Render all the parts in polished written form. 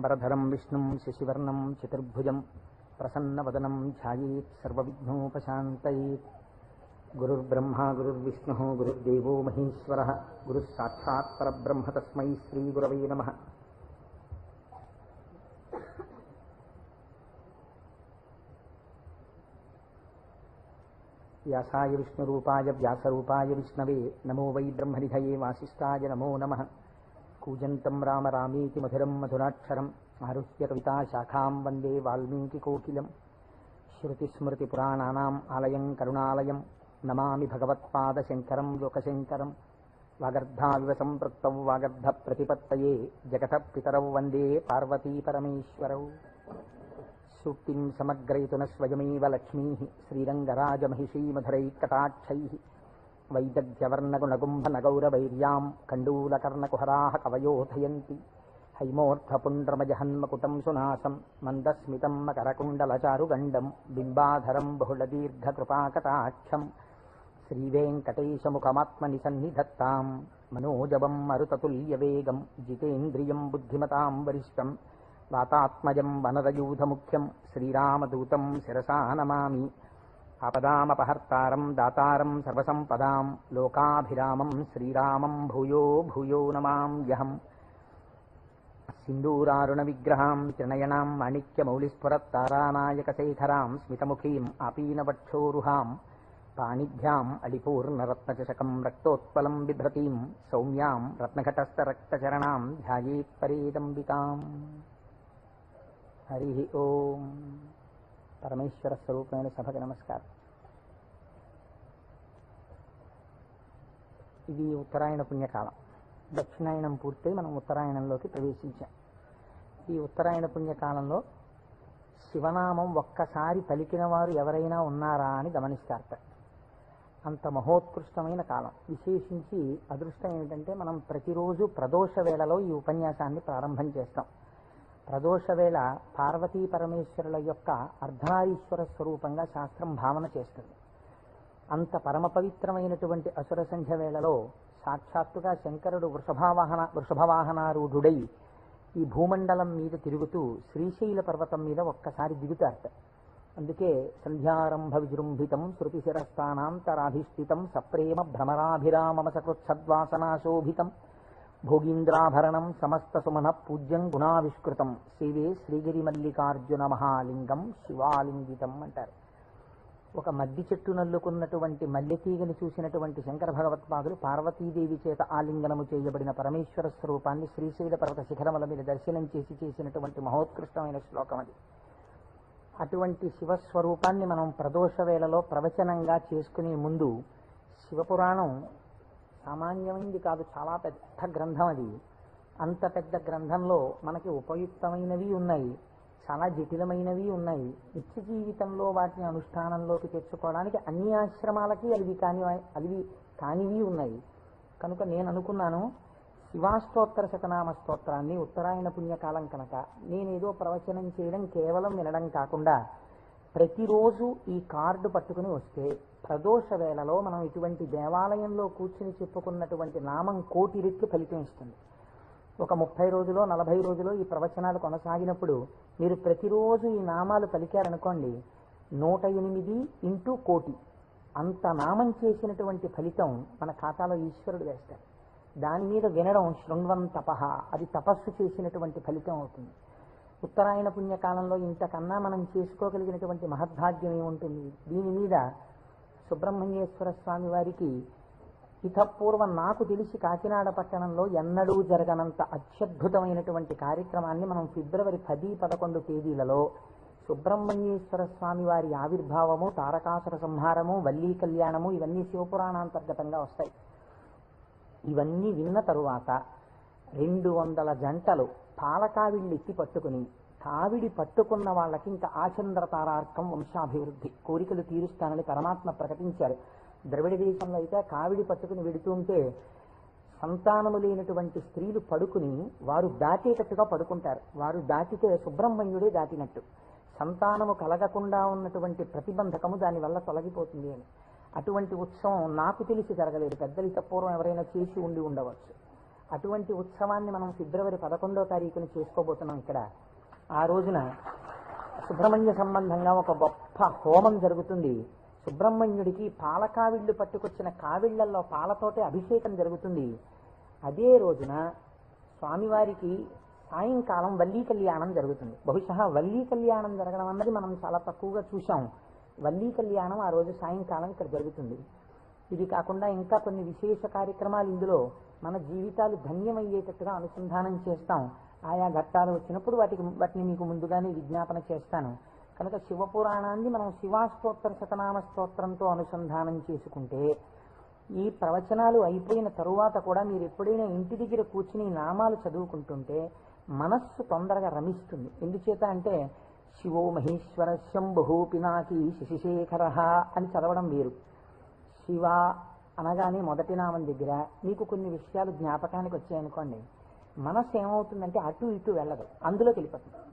శుక్లాంబరధరం విష్ణుం శశివర్ణం చతుర్భుజం ప్రసన్నవదనం ధ్యాయేత్ సర్వవిఘ్నోపశాంతయేత్. గురుర్బ్రహ్మా గురుర్విష్ణుః గురుర్దేవో మహేశ్వరః గురుః సాక్షాత్ పరబ్రహ్మ తస్మై శ్రీగురవే నమః. వ్యాసాయ విష్ణురూపాయ వ్యాసరూపాయ విష్ణవే నమో వై బ్రహ్మనిధయే వాసిష్ఠాయ నమో నమః. కూజంతం రామ రామేతి మధురం మధురాక్షరం ఆరుహ్య కవితాశాఖాం వందే వాల్మీకికోకిలం. శృతిస్మృతిపురాణానాం ఆలయం కరుణాలయం నమామి భగవత్పాదశంకరం లోకశంకరం. వాగర్ధావివ సంపృక్తౌ వాగర్ధ ప్రతిపత్తయే జగతః పితరౌ వందే పార్వతీ పరమేశ్వరౌ. సూక్తిం సమగ్రయతున స్వయమేవ లక్ష్మీః శ్రీరంగరాజమహిషీమధురైకటాక్షైః. వైదగ్ధ్యవర్ణగుణగుంభనగౌరవైర్యాం కండూలకర్ణకుహరాः కవయోధయంతి. హైమోర్ధ్వపుండ్రమజహన్మకుటం సునాసం మందస్మితం మకరకుండలచారుగండం బింబాధరం బహుళదీర్ఘకృపాకటాక్షం. శ్రీవేంకటేశముఖమాత్మని సన్నిధత్తాం మనోజవం మరుతతుల్యవేగం జితేంద్రియం బుద్ధిమతాం వరిష్టం. వాతాత్మజం వనరయూధముఖ్యం శ్రీరామదూతం శిరసా నమామి. ఆపదామపహర్తారం దాతారం సర్వసంపదాం లోకాభిరామం శ్రీరామం భూయో భూయో నమామ్యహం. సింధూరారుణ విగ్రహాం త్రినయనాం మాణిక్యమౌళిస్ఫురత్తారానాయకశేఖరాం స్మితముఖీం ఆపీనవక్షోరుహాం. పాణిభ్యాం అళిపూర్ణరత్నచషకం రక్తోత్పలం బిభ్రతీం సౌమ్యాం రత్నఘటస్థరక్తచరణాం ధ్యాయేత్ పరేదంబికాం. హరి ఓం. పరమేశ్వర స్వరూపమైన సభకి నమస్కారం. ఇది ఉత్తరాయణ పుణ్యకాలం. దక్షిణాయనం పూర్తయి మనం ఉత్తరాయణంలోకి ప్రవేశించాం. ఈ ఉత్తరాయణ పుణ్యకాలంలో శివనామం ఒక్కసారి పలికిన వారు ఎవరైనా ఉన్నారా అని గమనిస్తారట. అంత మహోత్కృష్టమైన కాలం. విశేషించి అదృష్టం ఏమిటంటే మనం ప్రతిరోజు ప్రదోష వేళలో ఈ ఉపన్యాసాన్ని ప్రారంభం చేస్తాం. ప్రదోష వేళ పార్వతీ పరమేశ్వరుల యొక్క అర్ధనారీశ్వర స్వరూపంగా శాస్త్రం భావన చేస్తుంది. అంత పరమ పవిత్రమైనటువంటి అసుర సంధ్య వేళలో సాక్షాత్తుగా శంకరుడు వృషభవాహనారూఢుడై ఈ భూమండలం మీద తిరుగుతూ శ్రీశైల పర్వతం మీద ఒక్కసారి దిగుతారట. అందుకే సంధ్యారంభ విజృంభితం శృతిశిరస్థానాంతరాధిష్ఠితం సప్రేమ భ్రమరాభిరామమసకృత్సద్వాసనాశోభితం భోగీంద్రాభరణం సమస్త సుమన పూజ్యం గుణావిష్కృతం సేవే శ్రీగిరి మల్లికార్జున మహాలింగం శివాలింగితం అంటారు. ఒక మద్ది చెట్టు నల్లుకున్నటువంటి మల్లెతీగని చూసినటువంటి శంకర భగవత్పాదులు పార్వతీదేవి చేత ఆలింగనము చేయబడిన పరమేశ్వర స్వరూపాన్ని శ్రీశైల పర్వత శిఖరముల మీద దర్శనం చేసినటువంటి మహోత్కృష్టమైన శ్లోకం అది. అటువంటి శివస్వరూపాన్ని మనం ప్రదోష వేళలో ప్రవచనంగా చేసుకునే ముందు శివపురాణం సామాన్యమైంది కాదు, చాలా పెద్ద గ్రంథం అది. అంత పెద్ద గ్రంథంలో మనకి ఉపయుక్తమైనవి ఉన్నాయి, చాలా జటిలమైనవి ఉన్నాయి. నిత్య జీవితంలో వాటిని అనుష్ఠానంలోకి తెచ్చుకోవడానికి అన్ని ఆశ్రమాలకి అవి కానివి ఉన్నాయి. కనుక నేను అనుకున్నాను, శివాష్టోత్తర శతనామ స్తోత్రాన్ని ఉత్తరాయణ పుణ్యకాలం కనుక నేనేదో ప్రవచనం చేయడం కేవలం వినడం కాకుండా ప్రతిరోజు ఈ కార్డు పట్టుకుని వస్తే ప్రదోష వేళలో మనం ఇటువంటి దేవాలయంలో కూర్చుని చెప్పుకున్నటువంటి నామం 1,000,000 రెట్లు ఫలితం ఇస్తుంది. ఒక 30 రోజులో 40 రోజులో ఈ ప్రవచనాలు కొనసాగినప్పుడు మీరు ప్రతిరోజు ఈ నామాలు పలికారనుకోండి, 108 ఇంటూ 1,000,000 అంత నామం చేసినటువంటి ఫలితం మన ఖాతాలో ఈశ్వరుడు వేస్తాడు. దాని మీద వినడం శృణ్వం తపః, అది తపస్సు చేసినటువంటి ఫలితం అవుతుంది. ఉత్తరాయణ పుణ్యకాలంలో ఇంతకన్నా మనం చేసుకోగలిగినటువంటి మహద్భాగ్యం ఏముంటుంది? దీని మీద సుబ్రహ్మణ్యేశ్వర స్వామి వారికి ఇతపూర్వం నాకు తెలిసి కాకినాడ పట్టణంలో ఎన్నడూ జరగనంత అత్యద్భుతమైనటువంటి కార్యక్రమాన్ని మనం ఫిబ్రవరి 10, 11 తేదీలలో సుబ్రహ్మణ్యేశ్వర స్వామి వారి ఆవిర్భావము, తారకాసుర సంహారము, వల్లీ కళ్యాణము ఇవన్నీ శివపురాణాంతర్గతంగా వస్తాయి. ఇవన్నీ విన్న తరువాత 200 జంటలు పాలకావిళ్ళు ఎత్తి పట్టుకుని, కావిడి పట్టుకున్న వాళ్ళకి ఇంకా ఆచంద్రతారార్కం వంశాభివృద్ధి కోరికలు తీరుస్తానని పరమాత్మ ప్రకటించారు. ద్రవిడ దేశంలో అయితే కావిడి పట్టుకుని వెడుతుంటే సంతానము లేనటువంటి స్త్రీలు పడుకుని వారు దాటేటట్టుగా పడుకుంటారు. వారు దాటితే సుబ్రహ్మణ్యుడే దాటినట్టు. సంతానము కలగకుండా ఉన్నటువంటి ప్రతిబంధకము దానివల్ల తొలగిపోతుంది అని. అటువంటి ఉత్సవం నాకు తెలిసి జరగలేదు. పెద్దలు పూర్వం ఎవరైనా చేసి ఉండవచ్చు. అటువంటి ఉత్సవాన్ని మనం ఫిబ్రవరి 11వ తారీఖున చేసుకోబోతున్నాం ఇక్కడ. ఆ రోజున సుబ్రహ్మణ్య సంబంధంగా ఒక గొప్ప హోమం జరుగుతుంది. సుబ్రహ్మణ్యుడికి పాలకావిళ్ళు పట్టుకొచ్చిన కావిళ్లలో పాలతోటే అభిషేకం జరుగుతుంది. అదే రోజున స్వామివారికి సాయంకాలం వల్లీ కళ్యాణం జరుగుతుంది. బహుశా వల్లీ కళ్యాణం జరగడం అన్నది మనం చాలా తక్కువగా చూసాం. వల్లీ కళ్యాణం ఆ రోజు సాయంకాలం ఇక్కడ జరుగుతుంది. ఇది కాకుండా ఇంకా కొన్ని విశేష కార్యక్రమాలు ఇందులో మన జీవితాలు ధన్యమయ్యేటట్టుగా అనుసంధానం చేస్తాం. ఆయా ఘట్టాలు వచ్చినప్పుడు వాటిని మీకు ముందుగానే విజ్ఞాపన చేస్తాను. కనుక శివపురాణాన్ని మనం శివాష్టోత్తర శతనామ స్తోత్రంతో అనుసంధానం చేసుకుంటే ఈ ప్రవచనాలు అయిపోయిన తరువాత కూడా మీరు ఎప్పుడైనా ఇంటి దగ్గర కూర్చుని నామాలు చదువుకుంటుంటే మనస్సు తొందరగా రమిస్తుంది. ఎందుచేత అంటే శివో మహేశ్వర శంభు పినాకి శశిశేఖర అని చదవడం వేరు. శివ అనగానే మొదటి నామం దగ్గర మీకు కొన్ని విషయాలు జ్ఞాపకానికి వచ్చాయనుకోండి, మనస్సు ఏమవుతుందంటే అటు ఇటు వెళ్ళదు, అందులోకి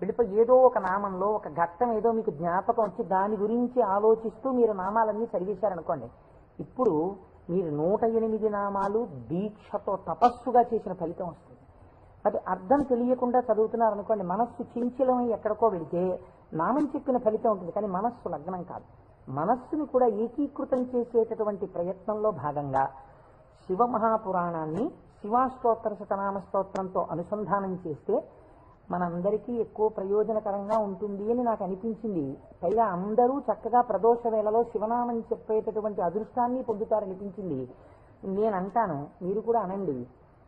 వెళ్ళిపోయి ఏదో ఒక నామంలో ఒక ఘట్టం ఏదో మీకు జ్ఞాపకం వచ్చి దాని గురించి ఆలోచిస్తూ మీరు నామాలన్నీ చదివేశారనుకోండి, ఇప్పుడు మీరు 108 నామాలు దీక్షతో తపస్సుగా చేసిన ఫలితం వస్తుంది. అది అర్థం తెలియకుండా చదువుతున్నారనుకోండి, మనస్సు చించలమై ఎక్కడికో వెళితే నామం చెప్పిన ఫలితం ఉంటుంది, కానీ మనస్సు లగ్నం కాదు. మనస్సుని కూడా ఏకీకృతం చేసేటటువంటి ప్రయత్నంలో భాగంగా శివమహాపురాణాన్ని శివాష్టోత్తర శతనామ స్తోత్రంతో అనుసంధానం చేస్తే మనందరికీ ఎక్కువ ప్రయోజనకరంగా ఉంటుంది అని నాకు అనిపించింది. పైగా అందరూ చక్కగా ప్రదోష వేళలో శివనామం చెప్పేటటువంటి అదృష్టాన్ని పొందుతారనిపించింది. నేను అంటాను, మీరు కూడా అనండి.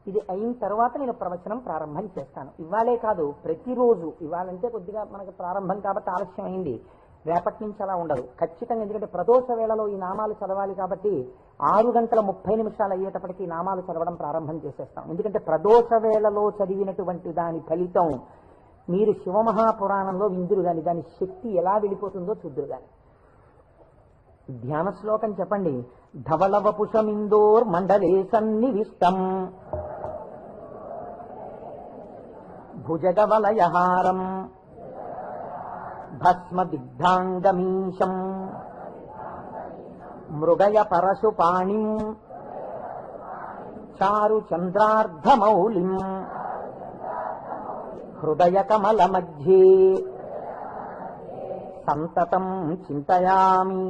ఇది అయిన తర్వాత నేను ప్రవచనం ప్రారంభం చేస్తాను. ఇవాళే కాదు, ప్రతిరోజు. ఇవాళంటే కొద్దిగా మనకు ప్రారంభం కాబట్టి ఆలస్యం అయింది, రేపటి నుంచి అలా ఉండదు ఖచ్చితంగా. ఎందుకంటే ప్రదోష వేళలో ఈ నామాలు చదవాలి కాబట్టి 6:30 అయ్యేటప్పటికి ఈ నామాలు చదవడం ప్రారంభం చేసేస్తాం. ఎందుకంటే ప్రదోష వేళలో చదివినటువంటి దాని ఫలితం మీరు శివమహాపురాణంలో విందురు గాని దాని శక్తి ఎలా వెళ్ళిపోతుందో చూద్దురు గాని. ధ్యాన శ్లోకం చెప్పండి. ధవలవపుషమిందోర్ మండలే సన్నివిష్టం భుజగవలయహారం భస్మదిగ్ధాంగమీశం మృగయ పరశుపాణిం చారు చంద్రార్ధమౌళిం హృదయ కమల మధ్యే సంతతం చింతయామి.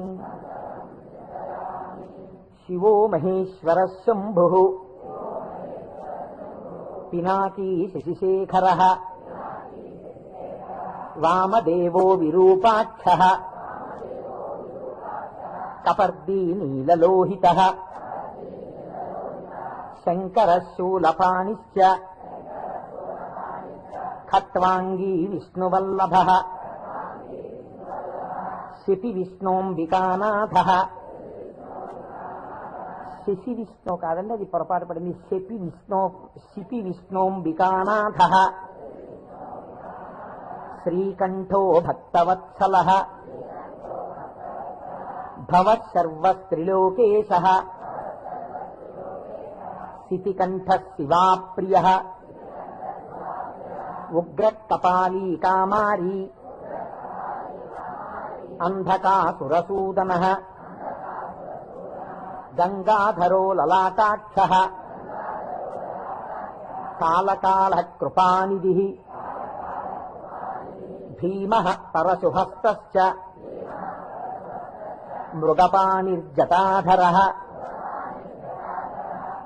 శివో మహేశ్వర శంభు పినాకీ శశిశేఖర వామదేవో విరూపాక్ష కపర్దీ నీలలోహిత శంకర శూలపాణిశ్చ ఖట్వాంగీ విష్ణువల్లభ శిపి విష్ణోంబికానాథ. శశి విష్ణు కాదండి, అది పొరపాటు పడింది. శిపి విష్ణోంబికానాథ శ్రీకంఠో భక్తవత్సల భవసర్వస్త్రిలోకేశ శితికంఠ శివాప్రియ ఉగ్రకపాలీ కామారీ అంధకాసురసూదన గంగాధరో లలాటాక్ష కాలకాల కృపానిధి భీమః పరశుహస్తశ్చ మృగపాణిర్జటాధరః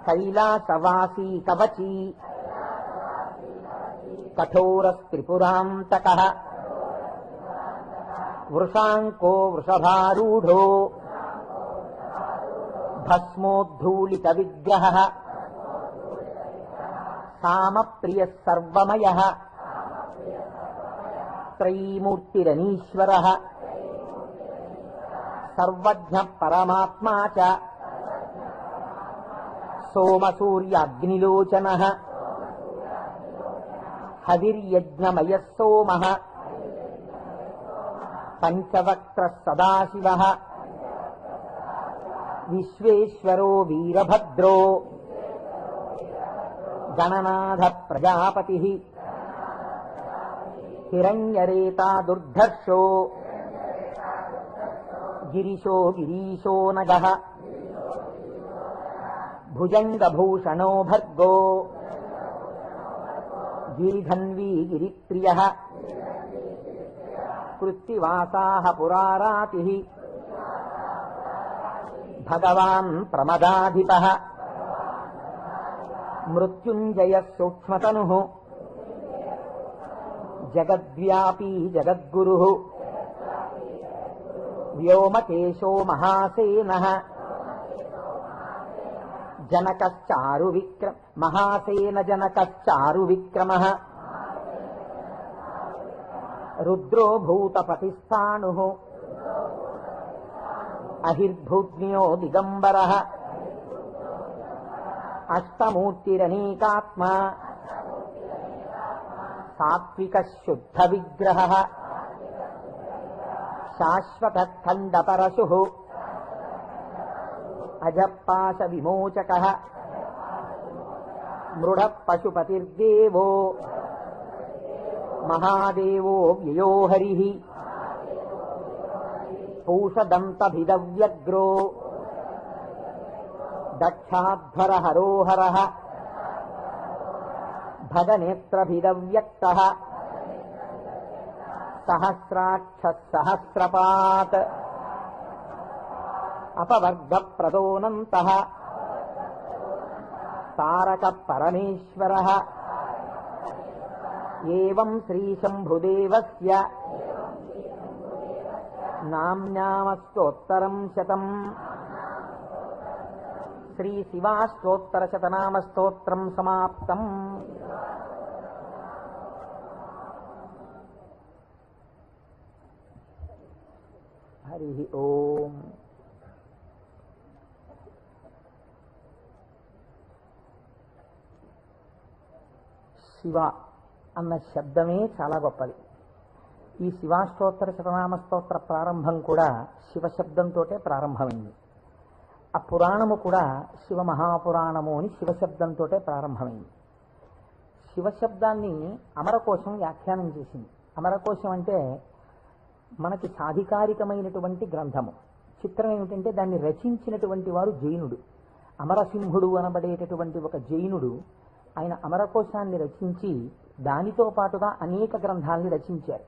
కైలాసవాసీ కవచీ కఠోరస్త్రిపురాంతకః వృషాంకో వృషభారూఢో భస్మోద్ధూళిత విగ్రహః కామప్రియః సర్వమయః త్రైమూర్తిరనీశ్వరః సర్వజ్ఞ పరమాత్మా చ సోమసూర్యాగ్నిలోచనః హవిర్యజ్ఞమయః సోమః పంచవక్త్రః సదాశివః విశ్వేశ్వరో వీరభద్రో గణనాథ ప్రజాపతిః హిరణ్యరేతా దుర్ధర్షో గిరిశో గిరీశో నగః భుజంగభూషణో భర్గో గిరిధన్వీ గిరిప్రియ కృత్తివాసాః పురారాతిః భగవాన్ ప్రమదాధిపః మృత్యుంజయః సూక్ష్మతనుః జగద్వ్యాపీ జగద్గురుః వ్యోమకేశో మహాసేనః జనకశ్చారు విక్రమ మహాసేన జనకశ్చారు విక్రమః రుద్రో భూతపతిస్థాణుః అహిర్భూజ్ఞో దిగంబరః అష్టమూర్తిరనేకాత్మా సాత్విక శుద్ధ విగ్రహః శాశ్వత ఖండపరశుః అజపాశ విమోచకః మృఢ పశుపతిర్దేవో మహాదేవో వ్యయో హరిః పూషదంతభిదవ్యగ్రో దక్షాధ్వర హరోహరః భగనేత్రభిదవ్యక్తః సహస్రాక్ష సహస్రపాత్ అపవర్గ ప్రదోనంతః తారక పరమేశ్వరః ఏవం శ్రీశంభుదేవస్య నామ్నామస్తోత్తరం శతం శ్రీ శివాష్టోత్తరశతనామస్తోత్రం సమాప్తం. హరి ఓం. శివ అన్న శబ్దమే చాలా గొప్పది. ఈ శివాష్టోత్తర శతనామ స్తోత్ర ప్రారంభం కూడా శివశబ్దంతో ప్రారంభమైంది. ఆ పురాణము కూడా శివ మహాపురాణము అని శివశబ్దంతో ప్రారంభమైంది. శివశబ్దాన్ని అమరకోశం వ్యాఖ్యానం చేసింది. అమరకోశం అంటే మనకి సాధికారికమైనటువంటి గ్రంథము. చిత్రం ఏమిటంటే దాన్ని రచించినటువంటి వారు జైనుడు. అమరసింహుడు అనబడేటటువంటి ఒక జైనుడు ఆయన అమరకోశాన్ని రచించి దానితో పాటుగా అనేక గ్రంథాలని రచించారు.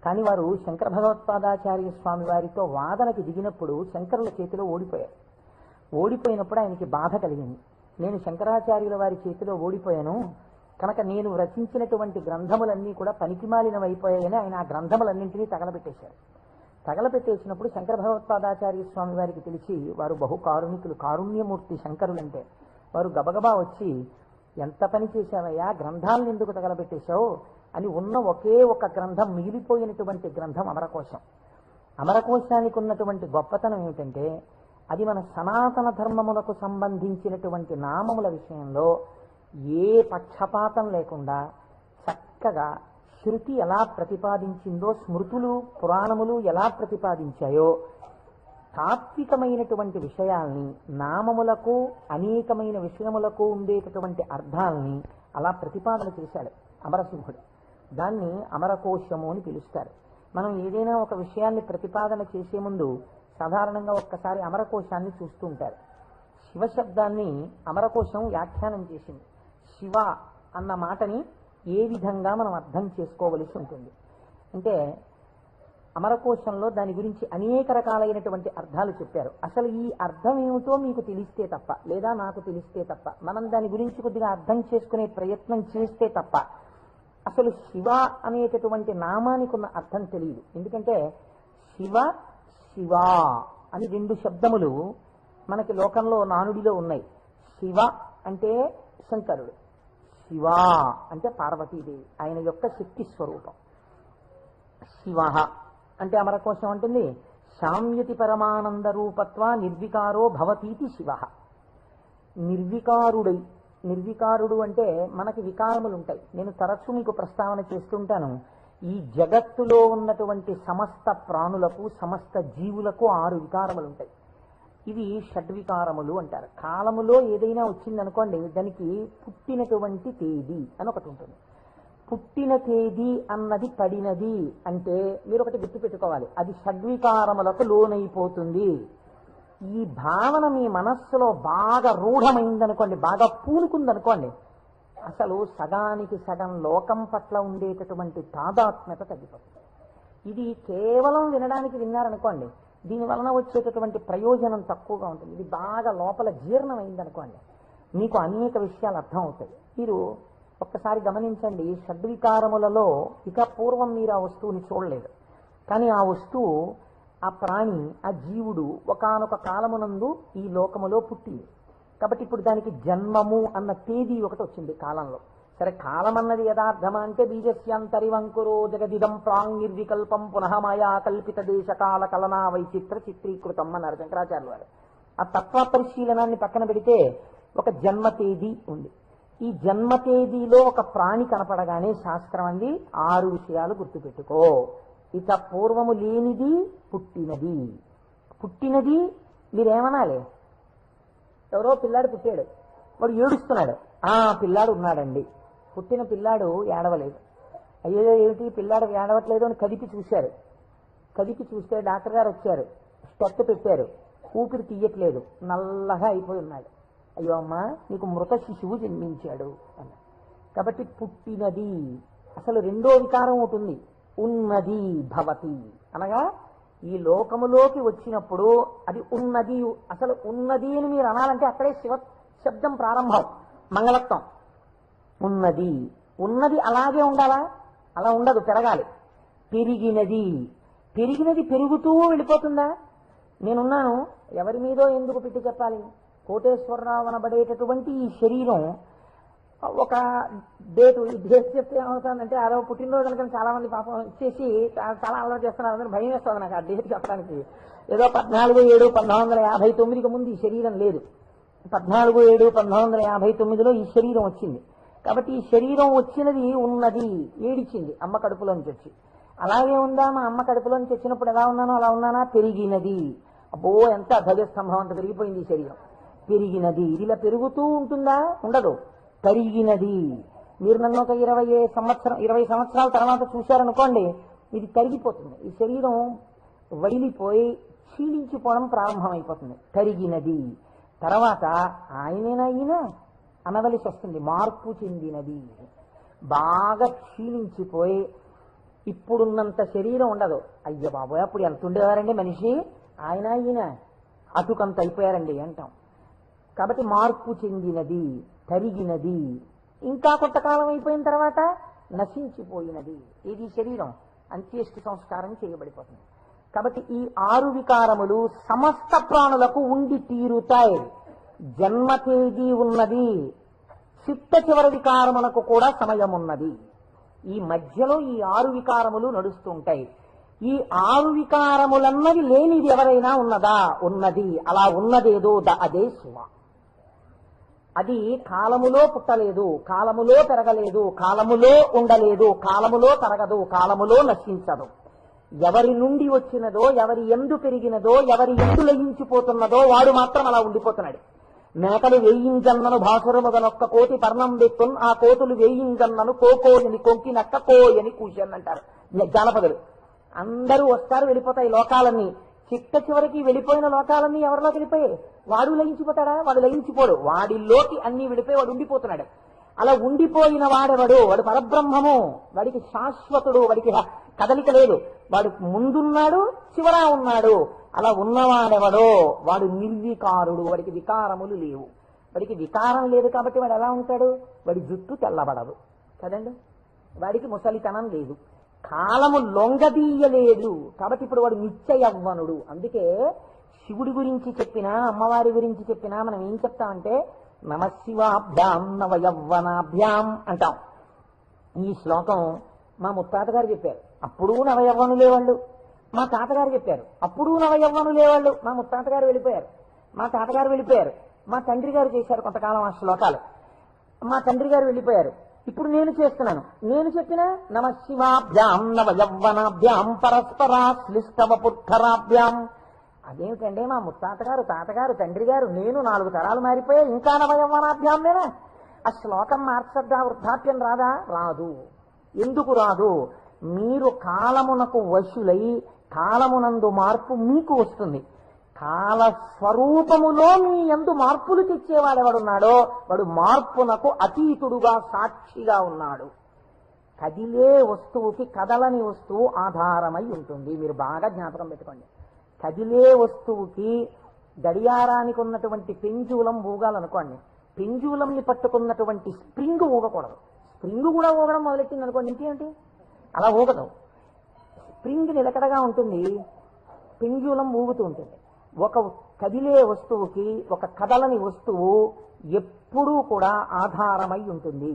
కానీ వారు శంకర భగవత్పాదాచార్య స్వామి వారితో వాదనకి దిగినప్పుడు శంకరుల చేతిలో ఓడిపోయారు. ఓడిపోయినప్పుడు ఆయనకి బాధ కలిగింది. నేను శంకరాచార్యుల వారి చేతిలో ఓడిపోయాను కనుక నేను రచించినటువంటి గ్రంథములన్నీ కూడా పనికిమాలినవైపోయాయని ఆయన ఆ గ్రంథములన్నింటినీ తగలబెట్టేశారు. తగలబెట్టేసినప్పుడు శంకర భగవత్పాదాచార్య స్వామి వారికి తెలిసి, వారు బహు కారుణికులు, కారుణ్యమూర్తి శంకరులంటే, వారు గబగబా వచ్చి, ఎంత పని చేశావయ్యా, గ్రంథాలను ఎందుకు తగలబెట్టేశావు అని ఉన్న ఒకే ఒక గ్రంథం, మిగిలిపోయినటువంటి గ్రంథం అమరకోశం. అమరకోశానికి ఉన్నటువంటి గొప్పతనం ఏమిటంటే అది మన సనాతన ధర్మములకు సంబంధించినటువంటి నామముల విషయంలో ఏ పక్షపాతం లేకుండా చక్కగా శృతి ఎలా ప్రతిపాదించిందో, స్మృతులు పురాణములు ఎలా ప్రతిపాదించాయో, తాత్వికమైనటువంటి విషయాల్ని, నామములకు అనేకమైన విషయములకు ఉండేటటువంటి అర్థాలని అలా ప్రతిపాదన చేశాడు అమరసింహుడు. దాన్ని అమరకోశము అని పిలుస్తారు. మనం ఏదైనా ఒక విషయాన్ని ప్రతిపాదన చేసే ముందు సాధారణంగా ఒక్కసారి అమరకోశాన్ని చూస్తూ ఉంటారు. శివశబ్దాన్ని అమరకోశం వ్యాఖ్యానం చేసింది. శివ అన్న మాటని ఏ విధంగా మనం అర్థం చేసుకోవలసి ఉంటుంది అంటే, అమరకోశంలో దాని గురించి అనేక రకాలైనటువంటి అర్థాలు చెప్పారు. అసలు ఈ అర్థం ఏమిటో మీకు తెలిస్తే తప్ప, లేదా నాకు తెలిస్తే తప్ప, మనం దాని గురించి కొద్దిగా అర్థం చేసుకునే ప్రయత్నం చేస్తే తప్ప అసలు శివ అనేటటువంటి నామానికి ఉన్న అర్థం తెలియదు. ఎందుకంటే శివ శివ అని రెండు శబ్దములు మనకి లోకంలో నానుడిలో ఉన్నాయి. శివ అంటే శంకరుడు, శివ అంటే పార్వతీదేవి, ఆయన యొక్క శక్తి స్వరూపం. శివ అంటే అమరకోశం అంటుంది శామ్యతి పరమానంద రూపత్వ నిర్వికారో భవతీతి శివ. నిర్వికారుడు అంటే మనకి వికారములు ఉంటాయి. నేను తరచూ మీకు ప్రస్తావన చేస్తుంటాను. ఈ జగత్తులో ఉన్నటువంటి సమస్త ప్రాణులకు, సమస్త జీవులకు 6 వికారములు ఉంటాయి. ఇవి షడ్వికారములు అంటారు. కాలములో ఏదైనా వచ్చిందనుకోండి, దానికి పుట్టినటువంటి తేదీ అని ఒకటి ఉంటుంది. పుట్టిన తేదీ అన్నది పడినది అంటే మీరు ఒకటి గుర్తుపెట్టుకోవాలి, అది షడ్వికారములకు లోనైపోతుంది. ఈ భావన మీ మనస్సులో బాగా రూఢమైందనుకోండి, బాగా పూనుకుందనుకోండి, అసలు సగానికి సగం లోకం పట్ల ఉండేటటువంటి తాదాత్మ్యత తగ్గిపోతుంది. ఇది కేవలం వినడానికి విన్నారనుకోండి, దీని వలన వచ్చేటటువంటి ప్రయోజనం తక్కువగా ఉంటుంది. ఇది బాగా లోపల జీర్ణం అయిందనుకోండి, మీకు అనేక విషయాలు అర్థం అవుతాయి. మీరు ఒక్కసారి గమనించండి, షడ్వికారములలో ఇక పూర్వం మీరు ఆ వస్తువుని చూడలేదు, కానీ ఆ వస్తువు, ఆ ప్రాణి, ఆ జీవుడు ఒకానొక కాలమునందు ఈ లోకములో పుట్టింది. కాబట్టి ఇప్పుడు దానికి జన్మము అన్న తేదీ ఒకటి వచ్చింది కాలంలో. సరే, కాలం అన్నది యథార్థమా అంటే బీజస్యాంతరివంకురో జగదిదం ప్రాంగిర్వికల్పం పునః మాయా కల్పిత దేశకాల కలనా వైచిత్ర చిత్రీకృతం అన్నారు శంకరాచార్యులు వారు. ఆ తత్వ పరిశీలనాన్ని పక్కన పెడితే ఒక జన్మ తేదీ ఉంది. ఈ జన్మ తేదీలో ఒక ప్రాణి కనపడగానే శాస్త్రం అంది 6 విషయాలు గుర్తుపెట్టుకో. ఇక పూర్వము లేనిది పుట్టినది. పుట్టినది మీరేమనాలి? ఎవరో పిల్లాడు పుట్టాడు, వాడు ఏడుస్తున్నాడు, పిల్లాడు ఉన్నాడండి. పుట్టిన పిల్లాడు ఏడవలేదు. అయ్యో ఏమిటి పిల్లాడు ఏడవట్లేదు అని కదిపి చూశారు. కదిపి చూస్తే డాక్టర్ గారు వచ్చారు, స్టెప్ పెట్టారు, ఊపిరి తీయట్లేదు, నల్లగా అయిపోయి ఉన్నాడు. అయ్యో అమ్మా, నీకు మృత శిశువు జన్మించాడు అన్న. కాబట్టి పుట్టినది. అసలు రెండో వికారం ఉంటుంది, ఉన్నది భవతి అనగా ఈ లోకములోకి వచ్చినప్పుడు అది ఉన్నది. అసలు ఉన్నది అని మీరు అనాలంటే అక్కడే శివ శబ్దం ప్రారంభం, మంగళత్వం. ఉన్నది. ఉన్నది అలాగే ఉండాలా? అలా ఉండదు, పెరగాలి. పెరిగినది. పెరిగినది పెరుగుతూ వెళ్ళిపోతుందా? నేనున్నాను, ఎవరి మీదో ఎందుకు పెట్టి చెప్పాలి? కోటేశ్వరరావు అనబడేటటువంటి ఈ శరీరం ఒక డేటు, ఈ డేట్ చెప్తే ఏమవుతుందంటే అదో పుట్టినరోజు కనుక చాలా మంది పాపం ఇచ్చేసి చాలా అలవాటు చేస్తున్నారు. భయం వేస్తుంది నాకు ఆ డేట్ చెప్పడానికి. ఏదో 14/7/1959కి ముందు ఈ శరీరం లేదు. 14/7/1959లో ఈ శరీరం వచ్చింది. కాబట్టి ఈ శరీరం వచ్చినది ఉన్నది, ఏడిచింది అమ్మ కడుపులో నుంచి వచ్చి. అలాగే ఉందా? మా అమ్మ కడుపులో నుంచి వచ్చినప్పుడు ఎలా ఉన్నానో అలా ఉన్నానా? పెరిగినది. అబ్బో, ఎంత ధ్వజస్తంభం అంత పెరిగిపోయింది ఈ శరీరం. పెరిగినది. ఇది ఇలా పెరుగుతూ ఉంటుందా? ఉండదు, తరిగినది. మీరు నన్ను ఒక 20 సంవత్సరాల తర్వాత చూశారనుకోండి, ఇది తరిగిపోతుంది. ఈ శరీరం వడిలిపోయి క్షీణించిపోవడం ప్రారంభమైపోతుంది. తరిగినది. తర్వాత ఆయనేనా ఈయన అనవలసి వస్తుంది, మార్పు చెందినది. బాగా క్షీణించిపోయి ఇప్పుడున్నంత శరీరం ఉండదు. అయ్య బాబోయ్, అప్పుడు ఎంత ఉండేవారండి మనిషి, ఆయన ఈయన అటుకంత అయిపోయారండి అంటాం. కాబట్టి మార్పు చెందినది, తరిగినది. ఇంకా కొంతకాలం అయిపోయిన తర్వాత నశించిపోయినది. ఇది శరీరం, అంత్యేష్టి సంస్కారం చేయబడిపోతుంది. కాబట్టి ఈ 6 వికారములు సమస్త ప్రాణులకు ఉండి తీరుతాయి. జన్మ తేదీ ఉన్నది, చిట్ట చివరి వికారములకు కూడా సమయం ఉన్నది. ఈ మధ్యలో ఈ 6 వికారములు నడుస్తుంటాయి. ఈ 6 వికారములన్నది లేనిది ఎవరైనా ఉన్నదా? ఉన్నది. అలా ఉన్నదేదో అదే శివ. అది కాలములో పుట్టలేదు, కాలములో పెరగలేదు, కాలములో ఉండలేదు, కాలములో తరగదు, కాలములో నశించదు. ఎవరి నుండి వచ్చినదో, ఎవరి ఎందు పెరిగినదో, ఎవరి ఎందు లయించిపోతున్నదో వాడు మాత్రం అలా ఉండిపోతున్నాడు. మేకలు వేయింజన్నను భాసురముగనొక్క కోటి పర్ణం వెక్కున్, ఆ కోతులు వేయింజన్నను కోకోయని కొంకినక్క కోయని కూర్చొని అంటారు జానపదులు. అందరూ వస్తారు, వెళ్ళిపోతాయి లోకాలన్నీ. చిట్ట చివరికి వెళ్ళిపోయిన లోకాలన్నీ ఎవరిలోకి వెళ్ళిపోయాయి? వాడు లయించిపోతాడా? వాడు లయించిపోడు. వాడిలోకి అన్ని వెళ్ళిపోయి వాడు ఉండిపోతున్నాడు. అలా ఉండిపోయిన వాడెవడు? వాడు పరబ్రహ్మము. వాడికి శాశ్వతుడు, వాడికి కదలిక లేదు. వాడు ముందున్నాడు, చివరా ఉన్నాడు. అలా ఉన్నవాడెవడో వాడు నిర్వికారుడు. వాడికి వికారములు లేవు. వాడికి వికారం లేదు కాబట్టి వాడు ఎలా ఉంటాడు? వాడి జుట్టు తెల్లబడదు కదండి, వాడికి ముసలితనం లేదు, కాలము లొంగదీయలేదు. కాబట్టి ఇప్పుడు వాడు నిత్య యవ్వనుడు. అందుకే శివుడి గురించి చెప్పినా, అమ్మవారి గురించి చెప్పినా మనం ఏం చెప్తామంటే నమశివాభ్యాం నవయవ్వనాభ్యాం అంటాం. ఈ శ్లోకం మా ముత్తాత గారు చెప్పారు, అప్పుడు నవయవ్వనులే వాళ్ళు. మా తాతగారు చెప్పారు, అప్పుడు నవయవ్వనులే వాళ్ళు. మా ముత్తాత గారు వెళ్ళిపోయారు, మా తాతగారు వెళ్ళిపోయారు, మా తండ్రి గారు చేశారు కొంతకాలం ఆ శ్లోకాలు. మా తండ్రి గారు వెళ్ళిపోయారు, ఇప్పుడు నేను చేస్తున్నాను. నేను చెప్పిన నమశివాభ్యాం నవయవ్వనాభ్యాం పరస్పరాశ్లిష్టవపుద్ధరాభ్యాం. అదేమిటంటే మా ముత్తాతగారు, తాతగారు, తండ్రి గారు, నేను 4 తరాలు మారిపోయా, ఇంకా నవయవ్వనాభ్యాం నేనా? ఆ శ్లోకం మార్చద్దా? వృద్ధాప్యం రాదా? రాదు. ఎందుకు రాదు? మీరు కాలమునకు వశులై కాలమునందు మార్పు మీకు వస్తుంది. కాలస్వరూపములో మీ యందు మార్పులు తెచ్చేవాడెవడున్నాడో వాడు మార్పునకు అతీతుడుగా సాక్షిగా ఉన్నాడు. కదిలే వస్తువుకి కదలని వస్తువు ఆధారమై ఉంటుంది. మీరు బాగా జ్ఞాపకం పెట్టుకోండి. కదిలే వస్తువుకి గడియారానికి ఉన్నటువంటి పెంజూలం ఊగాలనుకోండి, పెంజూలంని పట్టుకున్నటువంటి స్ప్రింగ్ ఊగకూడదు. స్ప్రింగ్ కూడా ఊగడం మొదలెట్టింది అనుకోండి, ఇంకేంటి అలా ఊగదు. స్ప్రింగ్ నిలకడగా ఉంటుంది, పెంజూలం ఊగుతూ ఉంటుంది. ఒక కదిలే వస్తువుకి ఒక కదలని వస్తువు ఎప్పుడూ కూడా ఆధారమై ఉంటుంది.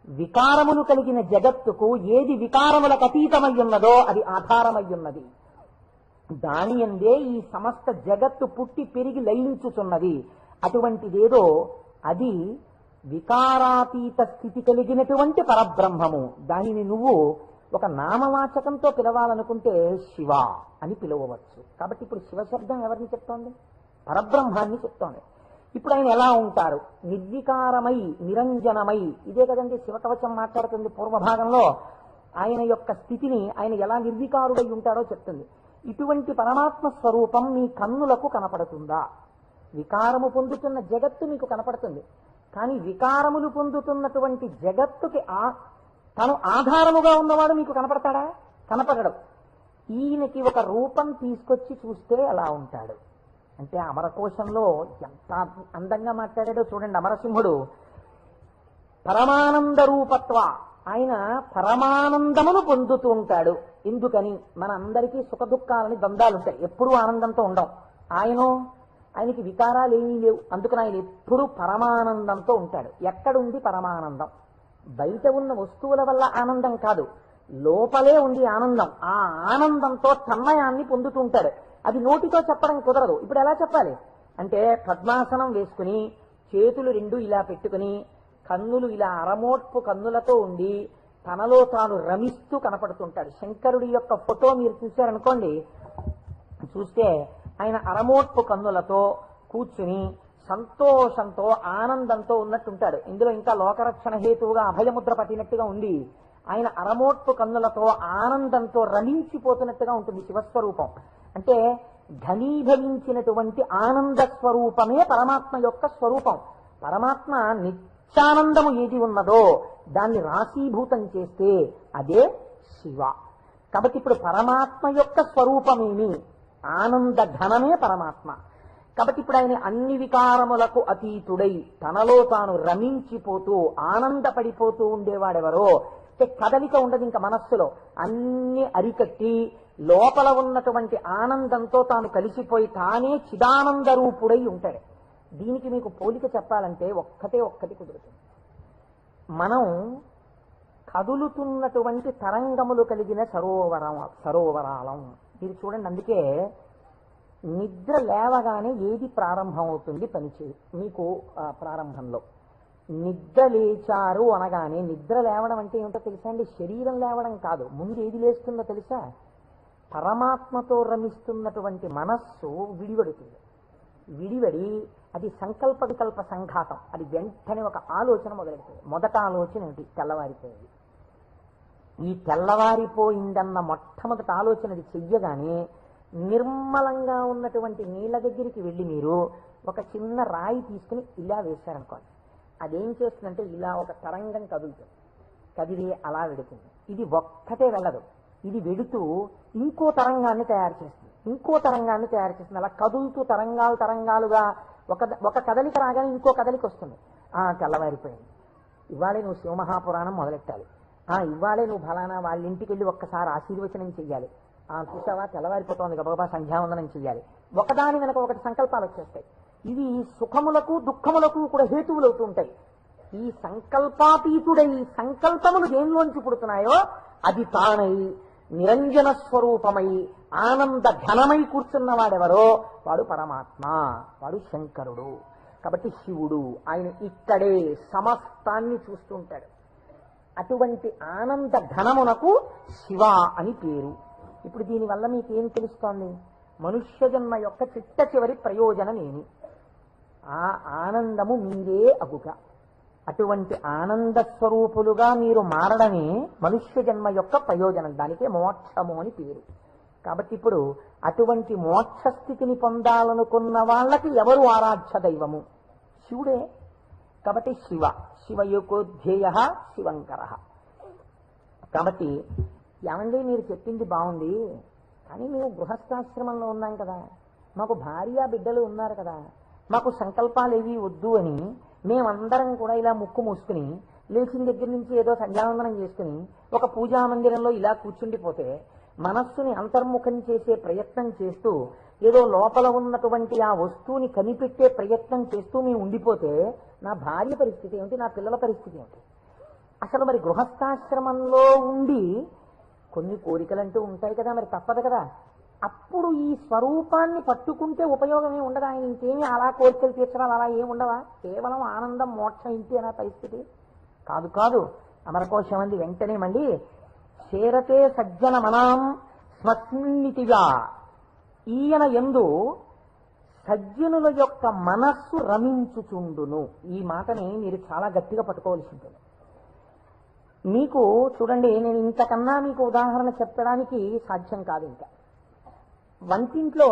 వికారములు కలిగిన జగత్తుకు ఏది వికారములకు అతీతమై ఉన్నదో అది ఆధారమై ఉన్నది. దాని అందే ఈ సమస్త జగత్తు పుట్టి పెరిగి లయించుతున్నది. అటువంటిదేదో అది వికారాతీత స్థితి కలిగినటువంటి పరబ్రహ్మము. దానిని నువ్వు ఒక నామవాచకంతో పిలవాలనుకుంటే శివ అని పిలవవచ్చు. కాబట్టి ఇప్పుడు శివశబ్దం ఎవరిని చెప్తోంది? పరబ్రహ్మాన్ని చెప్తోంది. ఇప్పుడు ఆయన ఎలా ఉంటారు? నిర్వికారమై నిరంజనమై. ఇదే కదండి శివకవచం మాట్లాడుతుంది పూర్వభాగంలో. ఆయన యొక్క స్థితిని ఆయన ఎలా నిర్వికారుడై ఉంటాడో చెప్తుంది. ఇటువంటి పరమాత్మ స్వరూపం మీ కన్నులకు కనపడుతుందా? వికారము పొందుతున్న జగత్తు మీకు కనపడుతుంది, కానీ వికారములు పొందుతున్నటువంటి జగత్తుకి తను ఆధారముగా ఉన్నవాడు మీకు కనపడతాడా? కనపడడు. ఈయనకి ఒక రూపం తీసుకొచ్చి చూస్తే ఎలా ఉంటాడు అంటే, అమరకోశంలో ఎంత అందంగా మాట్లాడాడో చూడండి. అమరసింహుడు పరమానంద రూపత్వ, ఆయన పరమానందమును పొందుతూ ఉంటాడు. ఎందుకని? మన అందరికీ సుఖ దుఃఖాలని ద్వంద్వాలుంటాయి, ఎప్పుడూ ఆనందంతో ఉండం. ఆయనకి వికారాలు ఏమీ లేవు, అందుకని ఆయన ఎప్పుడూ పరమానందంతో ఉంటాడు. ఎక్కడుంది పరమానందం? బయట ఉన్న వస్తువుల వల్ల ఆనందం కాదు, లోపలే ఉంది ఆనందం. ఆ ఆనందంతో తన్మయాన్ని పొందుతూ ఉంటాడు. అది నోటితో చెప్పడం కుదరదు. ఇప్పుడు ఎలా చెప్పాలి అంటే, పద్మాసనం వేసుకుని చేతులు రెండు ఇలా పెట్టుకుని కన్నులు ఇలా అరమోట్పు కన్నులతో ఉండి తనలో తాను రమిస్తూ కనపడుతుంటాడు. శంకరుడి యొక్క ఫోటో మీరు చూశారనుకోండి, చూస్తే ఆయన అరమోట్పు కన్నులతో కూర్చుని సంతోషంతో ఆనందంతో ఉన్నట్టుంటాడు. ఇందులో ఇంకా లోకరక్షణ హేతువుగా అభయముద్ర పట్టినట్టుగా ఉంది. ఆయన అరమోట్పు కన్నులతో ఆనందంతో రమించిపోతున్నట్టుగా ఉంటుంది శివస్వరూపం. అంటే ఘనీభవించినటువంటి ఆనంద స్వరూపమే పరమాత్మ యొక్క స్వరూపం. పరమాత్మ నిత్యానందము ఏది ఉన్నదో దాన్ని రాశీభూతం చేస్తే అదే శివ. కాబట్టి ఇప్పుడు పరమాత్మ యొక్క స్వరూపమేమి? ఆనంద ఘనమే పరమాత్మ. కాబట్టి ఇప్పుడు ఆయన అన్ని వికారములకు అతీతుడై తనలో తాను రమించిపోతూ ఆనందపడిపోతూ ఉండేవాడెవరో. కదలిక ఉండదు ఇంకా మనస్సులో, అన్ని అరికట్టి లోపల ఉన్నటువంటి ఆనందంతో తాను కలిసిపోయి తానే చిదానంద రూపుడై ఉంటాడు. దీనికి మీకు పోలిక చెప్పాలంటే ఒక్కటి కుదురుతుంది. మనం కదులుతున్నటువంటి తరంగములు కలిగిన సరోవరాలం. మీరు చూడండి, అందుకే నిద్ర లేవగానే ఏది ప్రారంభం అవుతుంది పనిచేయదు మీకు. ప్రారంభంలో నిద్ర లేచారు అనగానే, నిద్ర లేవడం అంటే ఏమిటో తెలుసా అండి? శరీరం లేవడం కాదు. ముందు ఏది లేస్తుందో తెలుసా? పరమాత్మతో రమిస్తున్నటువంటి మనస్సు విడివడుతుంది. విడివడి అది సంకల్ప వికల్ప సంఘాతం. అది వెంటనే ఒక ఆలోచన మొదలెడుతుంది. మొదట ఆలోచన ఏమిటి? తెల్లవారిపోయింది. ఈ తెల్లవారిపోయిందన్న మొట్టమొదటి ఆలోచన అది చెయ్యగానే నిర్మలంగా ఉన్నటువంటి నీళ్ళ దగ్గరికి వెళ్ళి మీరు ఒక చిన్న రాయి తీసుకుని ఇలా వేశారనుకోండి, అదేం చేస్తుందంటే ఇలా ఒక తరంగం కదులుతుంది. కదిలి అలా వెడుతుంది. ఇది ఒక్కటే వెళ్ళదు, ఇది వెడుతూ ఇంకో తరంగాన్ని తయారు చేస్తుంది, ఇంకో తరంగాన్ని తయారు చేస్తుంది. అలా కదులుతూ తరంగాలుగా ఒక కదలిక రాగానే ఇంకో కదలిక వస్తుంది. తెల్లవారిపోయింది, ఇవాళే నువ్వు శివమహాపురాణం మొదలెట్టాలి, ఇవాళే నువ్వు ఫలానా వాళ్ళ ఇంటికి వెళ్ళి ఒక్కసారి ఆశీర్వచనం చెయ్యాలి, చూసావా తెల్లవారిపోతుంది గబగబా సంధ్యావందనం చెయ్యాలి. ఒకదాని వెనక ఒకటి సంకల్పాలు వచ్చేస్తాయి. ఇవి సుఖములకు దుఃఖములకు కూడా హేతువులు అవుతూ ఉంటాయి. ఈ సంకల్పాతీతుడై సంకల్పములు దేనిలోంచి పుడుతున్నాయో అది తానై నిరంజన స్వరూపమై ఆనంద ఘనమై కూర్చున్న వాడెవరో వాడు పరమాత్మ, వాడు శంకరుడు. కాబట్టి శివుడు ఆయన ఇక్కడే సమస్తాన్ని చూస్తుంటాడు. అటువంటి ఆనంద ఘనమునకు శివ అని పేరు. ఇప్పుడు దీనివల్ల మీకేం తెలుస్తోంది? మనుష్య జన్మ యొక్క చిట్ట చివరి ప్రయోజనమేమి? ఆ ఆనందము మీరే అగుట. అటువంటి ఆనంద స్వరూపులుగా మీరు మారడమే మనుష్య జన్మ యొక్క ప్రయోజనం. దానికే మోక్షము అని పేరు. కాబట్టి ఇప్పుడు అటువంటి మోక్షస్థితిని పొందాలనుకున్న వాళ్ళకి ఎవరు ఆరాధ్య దైవము? శివుడే. కాబట్టి శివయోగోధ్యేయ శివంకర. కాబట్టి ఏమండి మీరు చెప్పింది బాగుంది, కానీ మేము గృహస్థాశ్రమంలో ఉన్నాం కదా, మాకు భార్య బిడ్డలు ఉన్నారు కదా, మాకు సంకల్పాలు ఏవి వద్దు అని మేమందరం కూడా ఇలా ముక్కు మూసుకుని లేచిన దగ్గర నుంచి ఏదో సంధ్యావందనం చేసుకుని ఒక పూజా మందిరంలో ఇలా కూర్చుండిపోతే, మనస్సుని అంతర్ముఖం చేసే ప్రయత్నం చేస్తూ ఏదో లోపల ఉన్నటువంటి ఆ వస్తువుని కనిపెట్టే ప్రయత్నం చేస్తూ మేము ఉండిపోతే నా భార్య పరిస్థితి ఏమిటి, నా పిల్లల పరిస్థితి ఏమిటి? అసలు మరి గృహస్థాశ్రమంలో ఉండి కొన్ని కోరికలంటూ ఉంటాయి కదా, మరి తప్పదు కదా. అప్పుడు ఈ స్వరూపాన్ని పట్టుకుంటే ఉపయోగమే ఉండదా? ఆయన ఇంకేమీ అలా కోరికలు తీర్చడాలు అలా ఏమి ఉండవా? కేవలం ఆనందం మోక్షం ఇంటి అనే పరిస్థితి కాదు. కాదు అమరకోశం అంది వెంటనే మళ్ళీ చేరతే సజ్జన మనాం స్మస్మిన్నితిగా, ఈయన యందు సజ్జనుల యొక్క మనస్సు రమించుచుండును. ఈ మాటని మీరు చాలా గట్టిగా పట్టుకోవాల్సి ఉంటుంది. మీకు చూడండి, నేను ఇంతకన్నా మీకు ఉదాహరణ చెప్పడానికి సాధ్యం కాదు. ఇంకా వంటింట్లో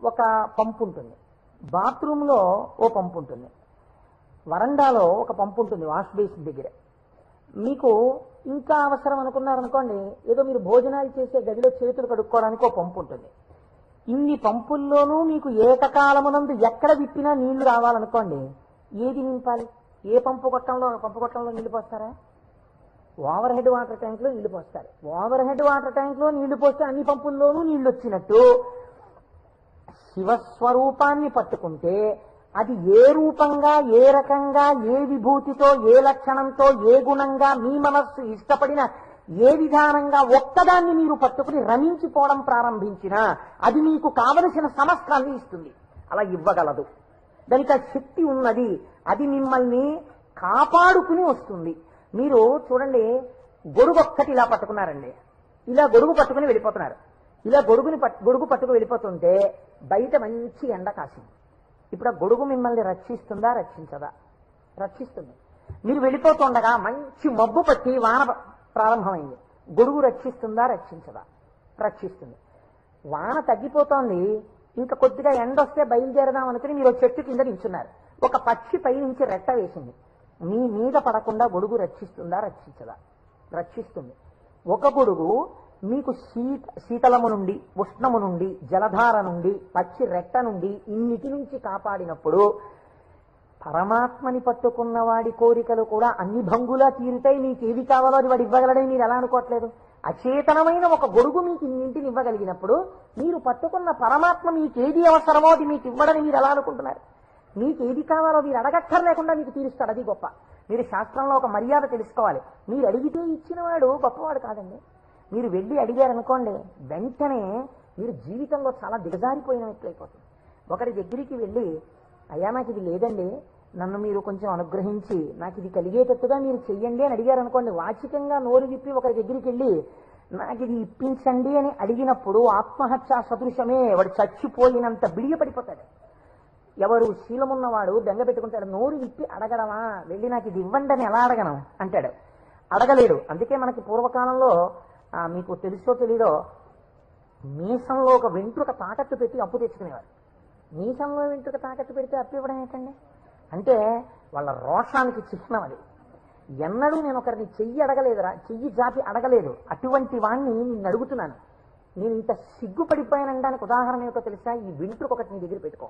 ఒక పంపు ఉంటుంది, బాత్రూంలో ఓ పంపు ఉంటుంది, వరండాలో ఒక పంపు ఉంటుంది వాష్ బేసిన్ దగ్గర. మీకు ఇంకా అవసరం అనుకున్నారనుకోండి, ఏదో మీరు భోజనాలు చేసే గదిలో చేతులు కడుక్కోవడానికి ఒక పంపు ఉంటుంది. ఇన్ని పంపుల్లోనూ మీకు ఏకకాలమునందు ఎక్కడ విప్పినా నీళ్లు రావాలనుకోండి, ఏది నింపాలి? ఏ పంపు కొట్టంలో నీళ్లు పోస్తారా? ఓవర్ హెడ్ వాటర్ ట్యాంక్ లో నీళ్లు పోస్తారు. ఓవర్ హెడ్ వాటర్ ట్యాంక్ లో నీళ్లు పోస్తే అన్ని పంపుల్లోనూ నీళ్లు వచ్చినట్టు శివస్వరూపాన్ని పట్టుకుంటే అది ఏ రూపంగా, ఏ రకంగా, ఏ విభూతితో, ఏ లక్షణంతో, ఏ గుణంగా మీ మనస్సు ఇష్టపడిన ఏ విధానంగా ఒక్కదాన్ని మీరు పట్టుకుని రమించిపోవడం ప్రారంభించినా అది మీకు కావలసిన సమస్తాన్ని ఇస్తుంది. అలా ఇవ్వగలదు. దానికి ఆ శక్తి ఉన్నది. అది మిమ్మల్ని కాపాడుకుని వస్తుంది. మీరు చూడండి, గొడుగు ఒక్కటి ఇలా పట్టుకున్నారండి, ఇలా గొడుగు పట్టుకుని వెళ్ళిపోతున్నారు. ఇలా గొడుగు పట్టుకు వెళ్ళిపోతుంటే బయట మంచి ఎండ కాసింది. ఇప్పుడు ఆ గొడుగు మిమ్మల్ని రక్షిస్తుందా, రక్షించదా? రక్షిస్తుంది. మీరు వెళ్ళిపోతుండగా మంచి మబ్బు పట్టి వాన ప్రారంభమైంది. గొడుగు రక్షిస్తుందా, రక్షించదా? రక్షిస్తుంది. వాన తగ్గిపోతోంది, ఇంకా కొద్దిగా ఎండ వస్తే బయలుదేరదాం అనుకుని మీరు చెట్టు కింద నిల్చున్నారు. ఒక పక్షి పై నుంచి రెట్ట వేసింది. మీ మీద పడకుండా గొడుగు రక్షిస్తుందా, రక్షించదా? రక్షిస్తుంది. ఒక గొడుగు మీకు శీతలము నుండి, ఉష్ణము నుండి, జలధార నుండి, పక్షి రెట్ట నుండి ఇన్నిటి నుంచి కాపాడినప్పుడు పరమాత్మని పట్టుకున్న వాడి కోరికలు కూడా అన్ని భంగులా తీరుతాయి. మీకు ఏది కావాలో అది వాడు ఇవ్వగలడని మీరు ఎలా అనుకోవట్లేదు? అచేతనమైన ఒక గొడుగు మీకు ఇన్నింటిని ఇవ్వగలిగినప్పుడు మీరు పట్టుకున్న పరమాత్మ మీకు ఏది అవసరమో అది మీకు ఇవ్వడని మీరు ఎలా అనుకుంటున్నారు? మీకు ఏది కావాలో మీరు అడగక్కర్లేకుండా మీకు తీరుస్తాడు. అది గొప్ప. మీరు శాస్త్రంలో ఒక మర్యాద తెలుసుకోవాలి. మీరు అడిగితే ఇచ్చినవాడు గొప్పవాడు కాదండి. మీరు వెళ్ళి అడిగారనుకోండి, వెంటనే మీరు జీవితంలో చాలా దిగజారిపోయినట్లయిపోతుంది. ఒకరి దగ్గరికి వెళ్ళి, అయ్యా నాకు ఇది లేదండి, నన్ను మీరు కొంచెం అనుగ్రహించి నాకు ఇది కలిగేటట్టుగా మీరు చెయ్యండి అని అడిగారు అనుకోండి, వాచికంగా నోరు విప్పి ఒకరి దగ్గరికి వెళ్ళి నాకు ఇది ఇప్పించండి అని అడిగినప్పుడు ఆత్మహత్య సదృశమే. వాడు చచ్చిపోయినంత బిడియపడిపోతాడు. ఎవరు శీలమున్నవాడు బెంగ పెట్టుకుంటాడు. నోరు విప్పి అడగడమా, వెళ్ళి నాకు ఇది ఇవ్వండి అని ఎలా అడగను అంటాడు. అడగలేడు. అందుకే మనకి పూర్వకాలంలో మీకు తెలుసో తెలీదో, మీసంలో ఒక వెంట్రుక తాకట్టు పెట్టి అప్పు తెచ్చుకునేవారు. మీసంలో వెంట్రుక తాకట్టు పెడితే అప్పు ఇవ్వడం ఏంటండి? అంటే వాళ్ళ రోషానికి చిహ్నం అది. ఎన్నడూ నేను ఒకరిని చెయ్యి అడగలేదురా, చెయ్యి జాపి అడగలేదు. అటువంటి వాణ్ణి నేను అడుగుతున్నాను. నేను ఇంత సిగ్గుపడిపోయానడానికి ఉదాహరణ ఏమిటో తెలుసా? ఈ వెంట్రుక ఒకటి నీ దగ్గర పెట్టుకో,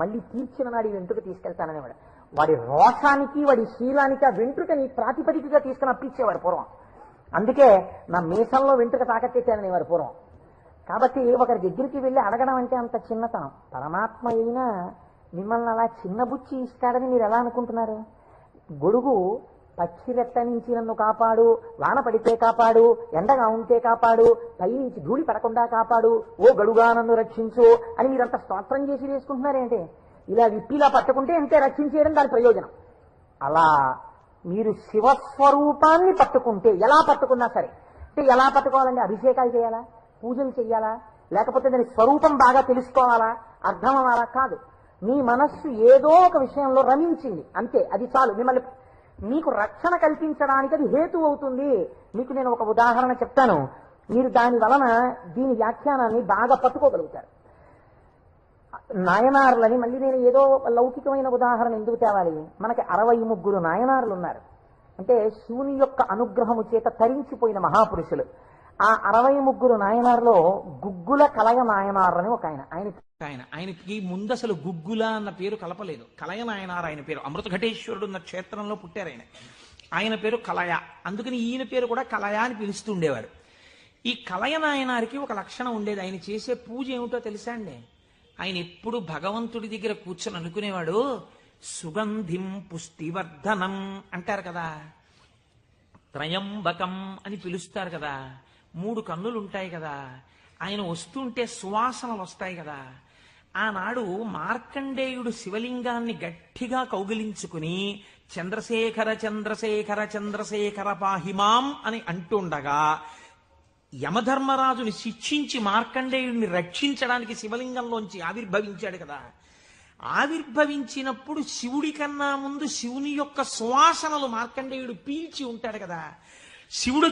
మళ్ళీ తీర్చిన నాడు ఈ వెంట్రుక తీసుకెళ్తాననేవాడు. వాడి రోషానికి, వాడి శీలానికి ఆ వెంట్రుకని ప్రాతిపదికగా తీసుకుని అప్పించేవాడు పూర్వం. అందుకే నా మీసంలో వెంట్రుక తాకట్టేశాననేవారు పూర్వం. కాబట్టి ఒకరి దగ్గరికి వెళ్ళి అడగడం అంటే అంత చిన్నతనం. పరమాత్మ అయినా మిమ్మల్ని అలా చిన్నబుచ్చి ఇస్తాడని మీరు ఎలా అనుకుంటున్నారు? గొడుగు పక్షి రెట్ట నుంచి నన్ను కాపాడు, వాన పడితే కాపాడు, ఎండగా ఉంటే కాపాడు, పైనుంచి ధూళి పడకుండా కాపాడు, ఓ గడుగా నన్ను రక్షించు అని మీరంతా స్తోత్రం చేసి వేసుకుంటున్నారేంటి? ఇలా విప్పిలా పట్టుకుంటే అంతే రక్షించేయడం దాని ప్రయోజనం. అలా మీరు శివస్వరూపాన్ని పట్టుకుంటే, ఎలా పట్టుకున్నా సరే, అంటే ఎలా పట్టుకోవాలండి? అభిషేకాలు చేయాలా, పూజలు చేయాలా, లేకపోతే దాని స్వరూపం బాగా తెలుసుకోవాలా, అర్థం అవ్వాలా? కాదు. మీ మనస్సు ఏదో ఒక విషయంలో రమించింది అంతే, అది చాలు. మిమ్మల్ని మీకు రక్షణ కల్పించడానికి అది హేతు అవుతుంది. మీకు నేను ఒక ఉదాహరణ చెప్తాను. మీరు దాని వలన దీని వ్యాఖ్యానాన్ని బాగా పట్టుకోగలుగుతారు. నాయనార్లని మళ్ళీ నేను ఏదో లౌకికమైన ఉదాహరణ ఎందుకు తేవాలి, మనకి 63 నాయనార్లు ఉన్నారు. అంటే శివుని యొక్క అనుగ్రహము చేత తరించిపోయిన మహాపురుషులు. ఆ 63 నాయనార్లో గుగ్గుల కలయ నాయనార్ అని ఒక ఆయనకి ముందు అసలు గుగ్గుల అన్న పేరు కలపలేదు. కలయ నాయనార్ ఆయన పేరు. అమృత ఘటేశ్వరుడు ఉన్న క్షేత్రంలో పుట్టారు ఆయన పేరు కలయ. అందుకని ఈయన పేరు కూడా కలయ అని పిలుస్తూ ఉండేవారు. ఈ కలయ నాయనారికి ఒక లక్షణం ఉండేది. ఆయన చేసే పూజ ఏమిటో తెలుసా అండి? ఆయన ఎప్పుడు భగవంతుడి దగ్గర కూర్చొని అనుకునేవాడు, సుగంధిం పుష్టివర్ధనం అంటారు కదా, త్రయంబకం అని పిలుస్తారు కదా, 3 కన్నులు ఉంటాయి కదా, ఆయన వస్తుంటే సువాసనలు వస్తాయి కదా. ఆనాడు మార్కండేయుడు శివలింగాన్ని గట్టిగా కౌగిలించుకుని చంద్రశేఖర చంద్రశేఖర చంద్రశేఖర పాహిమాం అని అంటుండగా యమధర్మరాజుని శిక్షించి మార్కండేయుడిని రక్షించడానికి శివలింగంలోంచి ఆవిర్భవించాడు కదా. ఆవిర్భవించినప్పుడు శివుడి కన్నా ముందు శివుని యొక్క సువాసనలు మార్కండేయుడు పీల్చి ఉంటాడు కదా. శివుడు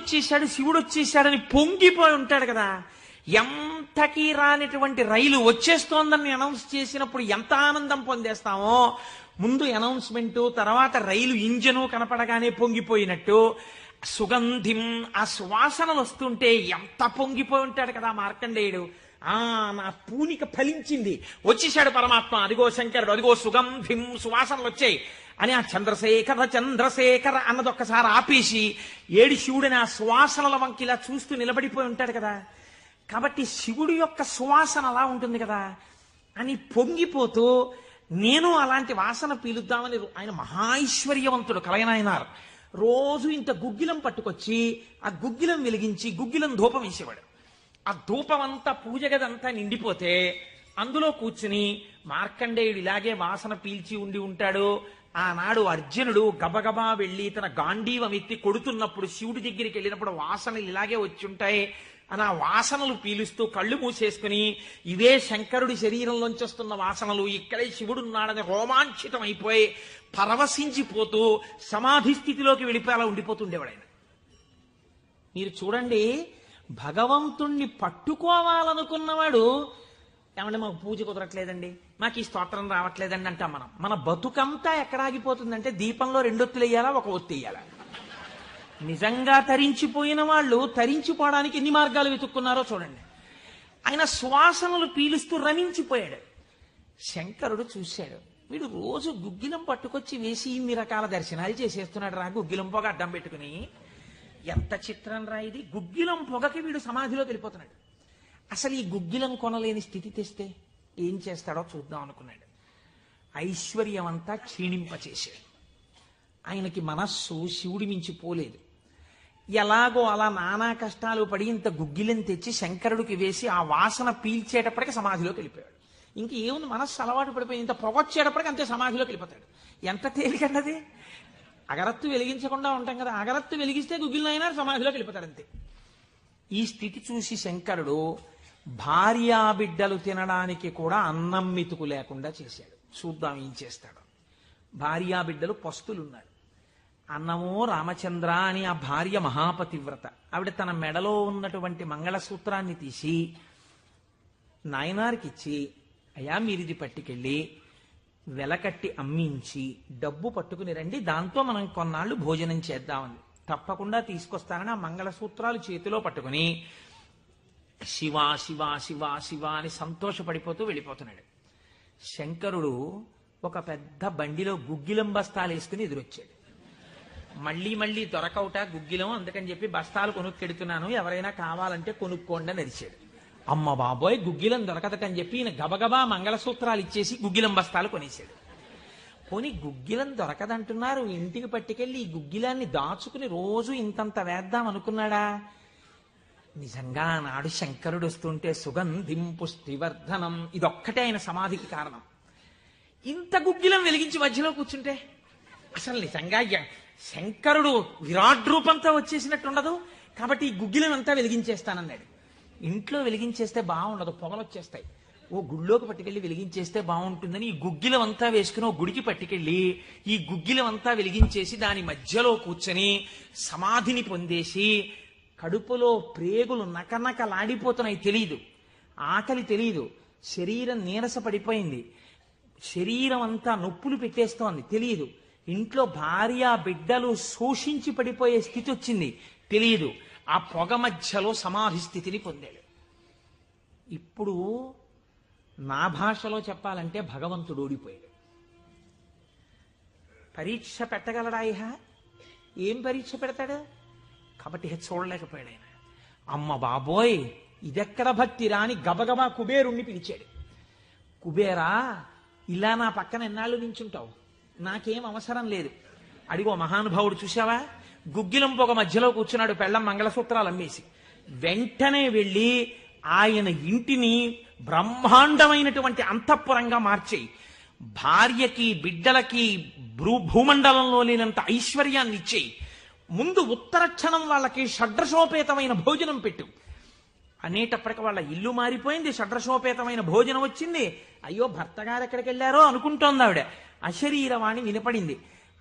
వచ్చేశాడని పొంగిపోయి ఉంటాడు కదా. ఎంతకీ రానిటువంటి రైలు వచ్చేస్తోందని అనౌన్స్ చేసినప్పుడు ఎంత ఆనందం పొందేస్తామో, ముందు అనౌన్స్మెంటు తర్వాత రైలు ఇంజను కనపడగానే పొంగిపోయినట్టు సుగంధిం ఆ సువాసనలు వస్తుంటే ఎంత పొంగిపోయి ఉంటాడు కదా మార్కండేయుడు. నా పూనిక ఫలించింది, వచ్చేశాడు పరమాత్మ, అదిగో శంకరుడు, అదిగో సుగంధిం సువాసనలు వచ్చాయి అని ఆ చంద్రశేఖర చంద్రశేఖర అన్నది ఒక్కసారి ఆపేసి ఏడి శివుడిని ఆ సువాసనల వంకి ఇలా చూస్తూ నిలబడిపోయి ఉంటాడు కదా. కాబట్టి శివుడి యొక్క సువాసన అలా ఉంటుంది కదా అని పొంగిపోతూ నేను అలాంటి వాసన పీలుద్దామని ఆయన మహాైశ్వర్యవంతుడు కలయనాయనార్. రోజు ఇంత గుగ్గిలం పట్టుకొచ్చి ఆ గుగ్గిలం వెలిగించి గుగ్గిలం ధూపం వేసేవాడు. ఆ ధూపం అంతా పూజ గదంతా నిండిపోతే అందులో కూర్చుని మార్కండేయుడు ఇలాగే వాసన పీల్చి ఉండి ఉంటాడు. ఆనాడు అర్జునుడు గబగబా వెళ్లి తన గాంధీవం ఎత్తి కొడుతున్నప్పుడు శివుడి దగ్గరికి వెళ్ళినప్పుడు వాసనలు ఇలాగే వచ్చి ఉంటాయి అని ఆ వాసనలు పీలుస్తూ కళ్ళు మూసేసుకుని ఇవే శంకరుడి శరీరంలోంచి వస్తున్న వాసనలు, ఇక్కడే శివుడున్నాడని రోమాంచితం అయిపోయి పరవశించిపోతూ సమాధి స్థితిలోకి వెళ్ళిపోయేలా ఉండిపోతుండేవాడు ఆయన. మీరు చూడండి, భగవంతుణ్ణి పట్టుకోవాలనుకున్నవాడు ఏమంటే మాకు పూజ కుదరట్లేదండి, మాకు ఈ స్తోత్రం రావట్లేదండి అంటాం మనం. మన బతుకంతా ఎక్కడ ఆగిపోతుందంటే దీపంలో 2 ఒత్తులు వేయాలా, 1 ఒత్తి వేయాలా. నిజంగా తరించిపోయిన వాళ్ళు తరించిపోవడానికి ఎన్ని మార్గాలు వెతుక్కున్నారో చూడండి. ఆయన సువాసనలు పీలుస్తూ రమించిపోయాడు. శంకరుడు చూశాడు, వీడు రోజు గుగ్గిలం పట్టుకొచ్చి వేసి ఇన్ని రకాల దర్శనాలు చేసేస్తున్నాడు రా, గుగ్గిలం పొగ అడ్డం పెట్టుకుని. ఎంత చిత్రం రా ఇది, గుగ్గిలం పొగకి వీడు సమాధిలోకి వెళ్ళిపోతున్నాడు. అసలు ఈ గుగ్గిలం కొనలేని స్థితి తెస్తే ఏం చేస్తాడో చూద్దాం అనుకున్నాడు. ఐశ్వర్యం అంతా క్షీణింపచేశాడు. ఆయనకి మనస్సు శివుడి మించి పోలేదు. ఎలాగో అలా నానా కష్టాలు పడి ఇంత గుగ్గిలం తెచ్చి శంకరుడికి వేసి ఆ వాసన పీల్చేటప్పటికి సమాధిలోకి వెళ్ళిపోయాడు. ఇంక ఏముంది, మనస్సు అలవాటు పడిపోయి ఇంత పొగొచ్చేటప్పటికి అంతే సమాధిలోకి వెళ్ళిపోతాడు. ఎంత తేలికండది. అగరత్తు వెలిగించకుండా ఉంటాం కదా, అగరత్తు వెలిగిస్తే గుగ్గిలైనా సమాధిలోకి వెళ్ళిపోతాడు అంతే. ఈ స్థితి చూసి శంకరుడు భార్యాబిడ్డలు తినడానికి కూడా అన్నం మెతుకు లేకుండా చేశాడు. చూద్దాం ఏం చేస్తాడు. భార్యాబిడ్డలు పస్తులున్నారు. అన్నమో రామచంద్ర అని ఆ భార్య మహాపతివ్రత. ఆవిడ తన మెడలో ఉన్నటువంటి మంగళసూత్రాన్ని తీసి నాయనారికిచ్చి, అయ్యా మీరిది పట్టుకెళ్ళి వెలకట్టి అమ్మించి డబ్బు పట్టుకుని రండి, దాంతో మనం కొన్నాళ్ళు భోజనం చేద్దామని. తప్పకుండా తీసుకొస్తానని ఆ మంగళసూత్రాలు చేతిలో పట్టుకుని శివ శివ శివ శివ అని సంతోషపడిపోతూ వెళ్ళిపోతున్నాడు. శంకరుడు ఒక పెద్ద బండిలో గుగ్గిలం బస్తాలు వేసుకుని ఎదురొచ్చాడు. మళ్ళీ దొరకవుట గుగ్గిలం, అందుకని చెప్పి బస్తాలు కొనుక్కెడుతున్నాను, ఎవరైనా కావాలంటే కొనుక్కోండి అని అరిచాడు. అమ్మ బాబోయ్, గుగ్గిలం దొరకదటని చెప్పి ఈయన గబగబా మంగళసూత్రాలు ఇచ్చేసి గుగ్గిలం బస్తాలు కొనేశాడు. పోనీ గుగ్గిలం దొరకదంటున్నారు, ఇంటికి పట్టుకెళ్ళి ఈ గుగ్గిలాన్ని దాచుకుని రోజు ఇంతంత వేద్దాం అనుకున్నాడా? నిజంగా నాడు శంకరుడు వస్తుంటే సుగంధిం పుష్టివర్ధనం ఇదొక్కటే ఆయన సమాధికి కారణం. ఇంత గుగ్గిలం వెలిగించి మధ్యలో కూర్చుంటే అసలు నిజంగా శంకరుడు విరాట్ రూపంతో వచ్చేసినట్టుండదు. కాబట్టి ఈ గుగ్గిలం అంతా వెలిగించేస్తానన్నాడు. ఇంట్లో వెలిగించేస్తే బాగుండదు, పొగలు వచ్చేస్తాయి. ఓ గుళ్ళోకి పట్టుకెళ్ళి వెలిగించేస్తే బాగుంటుందని ఈ గుగ్గిలం అంతా వేసుకుని ఓ గుడికి పట్టుకెళ్ళి ఈ గుగ్గిలం అంతా వెలిగించేసి దాని మధ్యలో కూర్చొని సమాధిని పొందేసి కడుపులో ప్రేగులు నకనకలాడిపోతున్నాయి, తెలియదు. ఆకలి తెలియదు. శరీరం నీరస పడిపోయింది. శరీరం అంతా నొప్పులు పెట్టేస్తోంది, తెలియదు. ఇంట్లో భార్య బిడ్డలు శోషించి పడిపోయే స్థితి వచ్చింది, తెలియదు. ఆ పొగ మధ్యలో సమాధి స్థితిని పొందాడు. ఇప్పుడు నా భాషలో చెప్పాలంటే భగవంతుడు ఓడిపోయాడు. పరీక్ష పెట్టగలడా? ఏం పరీక్ష పెడతాడు? కాబట్టి చూడలేకపోయాడు ఆయన. అమ్మ బాబోయ్, ఇదెక్కడ భక్తిరా అని గబగబా కుబేరుణ్ణి పిలిచాడు. కుబేరా, ఇలా నా పక్కన ఎన్నాళ్ళు నించుంటావు? నాకేం అవసరం లేదు. అడిగో మహానుభావుడు చూసావా, గుగ్గిలం పొగ మధ్యలో కూర్చున్నాడు, పెళ్ళం మంగళసూత్రాలు అమ్మేసి. వెంటనే వెళ్ళి ఆయన ఇంటిని బ్రహ్మాండమైనటువంటి అంతఃపురంగా మార్చేయి. భార్యకి బిడ్డలకి భూమండలంలో లేనంత ఐశ్వర్యాన్ని ఇచ్చేయి. ముందు ఉత్తర క్షణం వాళ్ళకి షడ్రసోపేతమైన భోజనం పెట్టు అనేటప్పటికి వాళ్ళ ఇల్లు మారిపోయింది. షడ్రసోపేతమైన భోజనం వచ్చింది. అయ్యో భర్త గారు ఎక్కడికి వెళ్ళారో అనుకుంటోంది ఆవిడ. అశరీరవాణి వినపడింది.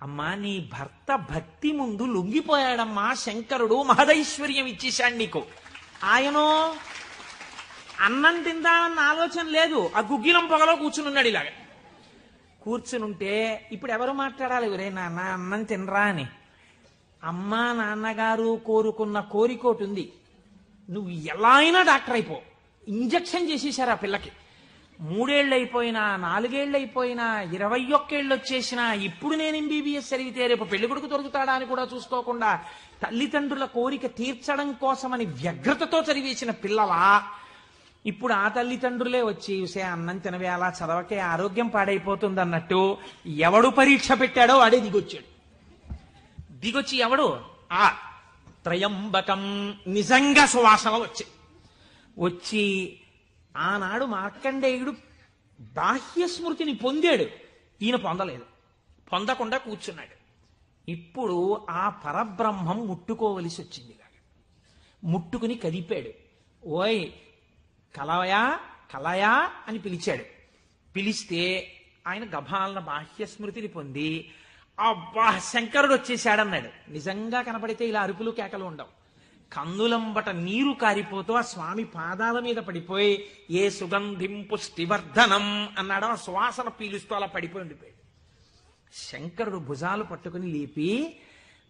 అమ్మా, నీ భర్త భక్తి ముందు లొంగిపోయాడమ్మా. శంకరుడు మహదైశ్వర్యం ఇచ్చేశాడు నీకు. ఆయనో అన్నం తిందామన్న ఆలోచన లేదు. ఆ గుగ్గిలం పొగలో కూర్చునున్నాడు. ఇలాగ కూర్చునుంటే ఇప్పుడు ఎవరు మాట్లాడాలి? ఒరే నాన్న అన్నం తినరా అని. అమ్మా నాన్నగారు కోరుకున్న కోరికోటి ఉంది. నువ్వు ఎలా అయినా డాక్టర్ అయిపో. ఇంజక్షన్ చేసేశారు ఆ పిల్లకి. 3 ఏళ్ళు అయిపోయినా, 4 ఏళ్ళు అయిపోయినా, 21 ఏళ్ళు వచ్చేసినా, ఇప్పుడు నేను ఎంబీబీఎస్ చదివితే రేపు పెళ్లి కొడుకు దొరుకుతాడా అని కూడా చూసుకోకుండా తల్లిదండ్రుల కోరిక తీర్చడం కోసమని వ్యగ్రతతో చదివేసిన పిల్లలా ఇప్పుడు ఆ తల్లిదండ్రులే వచ్చి చూసే అన్నం తినవే, అలా చదవకే, ఆరోగ్యం పాడైపోతుంది అన్నట్టు ఎవడు పరీక్ష పెట్టాడో వాడే దిగొచ్చాడు. దిగొచ్చి ఎవడు? ఆ త్రయంబకం నిజంగా సువాసన వచ్చి ఆనాడు మార్కండేయుడు బాహ్య స్మృతిని పొందాడు. ఈయన పొందలేదు, పొందకుండా కూర్చున్నాడు. ఇప్పుడు ఆ పరబ్రహ్మం ముట్టుకోవలసి వచ్చింది. ముట్టుకుని కదిపాడు. ఓయ్ కలయా కలయా అని పిలిచాడు. పిలిస్తే ఆయన గభాలన బాహ్య స్మృతిని పొంది అబ్బా శంకరుడు వచ్చేసాడన్నాడు. నిజంగా కనపడితే ఇలా అరుపులు కేకలు ఉండవు. కందులంబట నీరు కారిపోతూ ఆ స్వామి పాదాల మీద పడిపోయి ఏ సుగంధిం పుష్టివర్ధనం అన్నాడో ఆ సువాసన పీలుస్తూ అలా పడిపోయి ఉండిపోయాడు. శంకరుడు భుజాలు పట్టుకుని లేపి,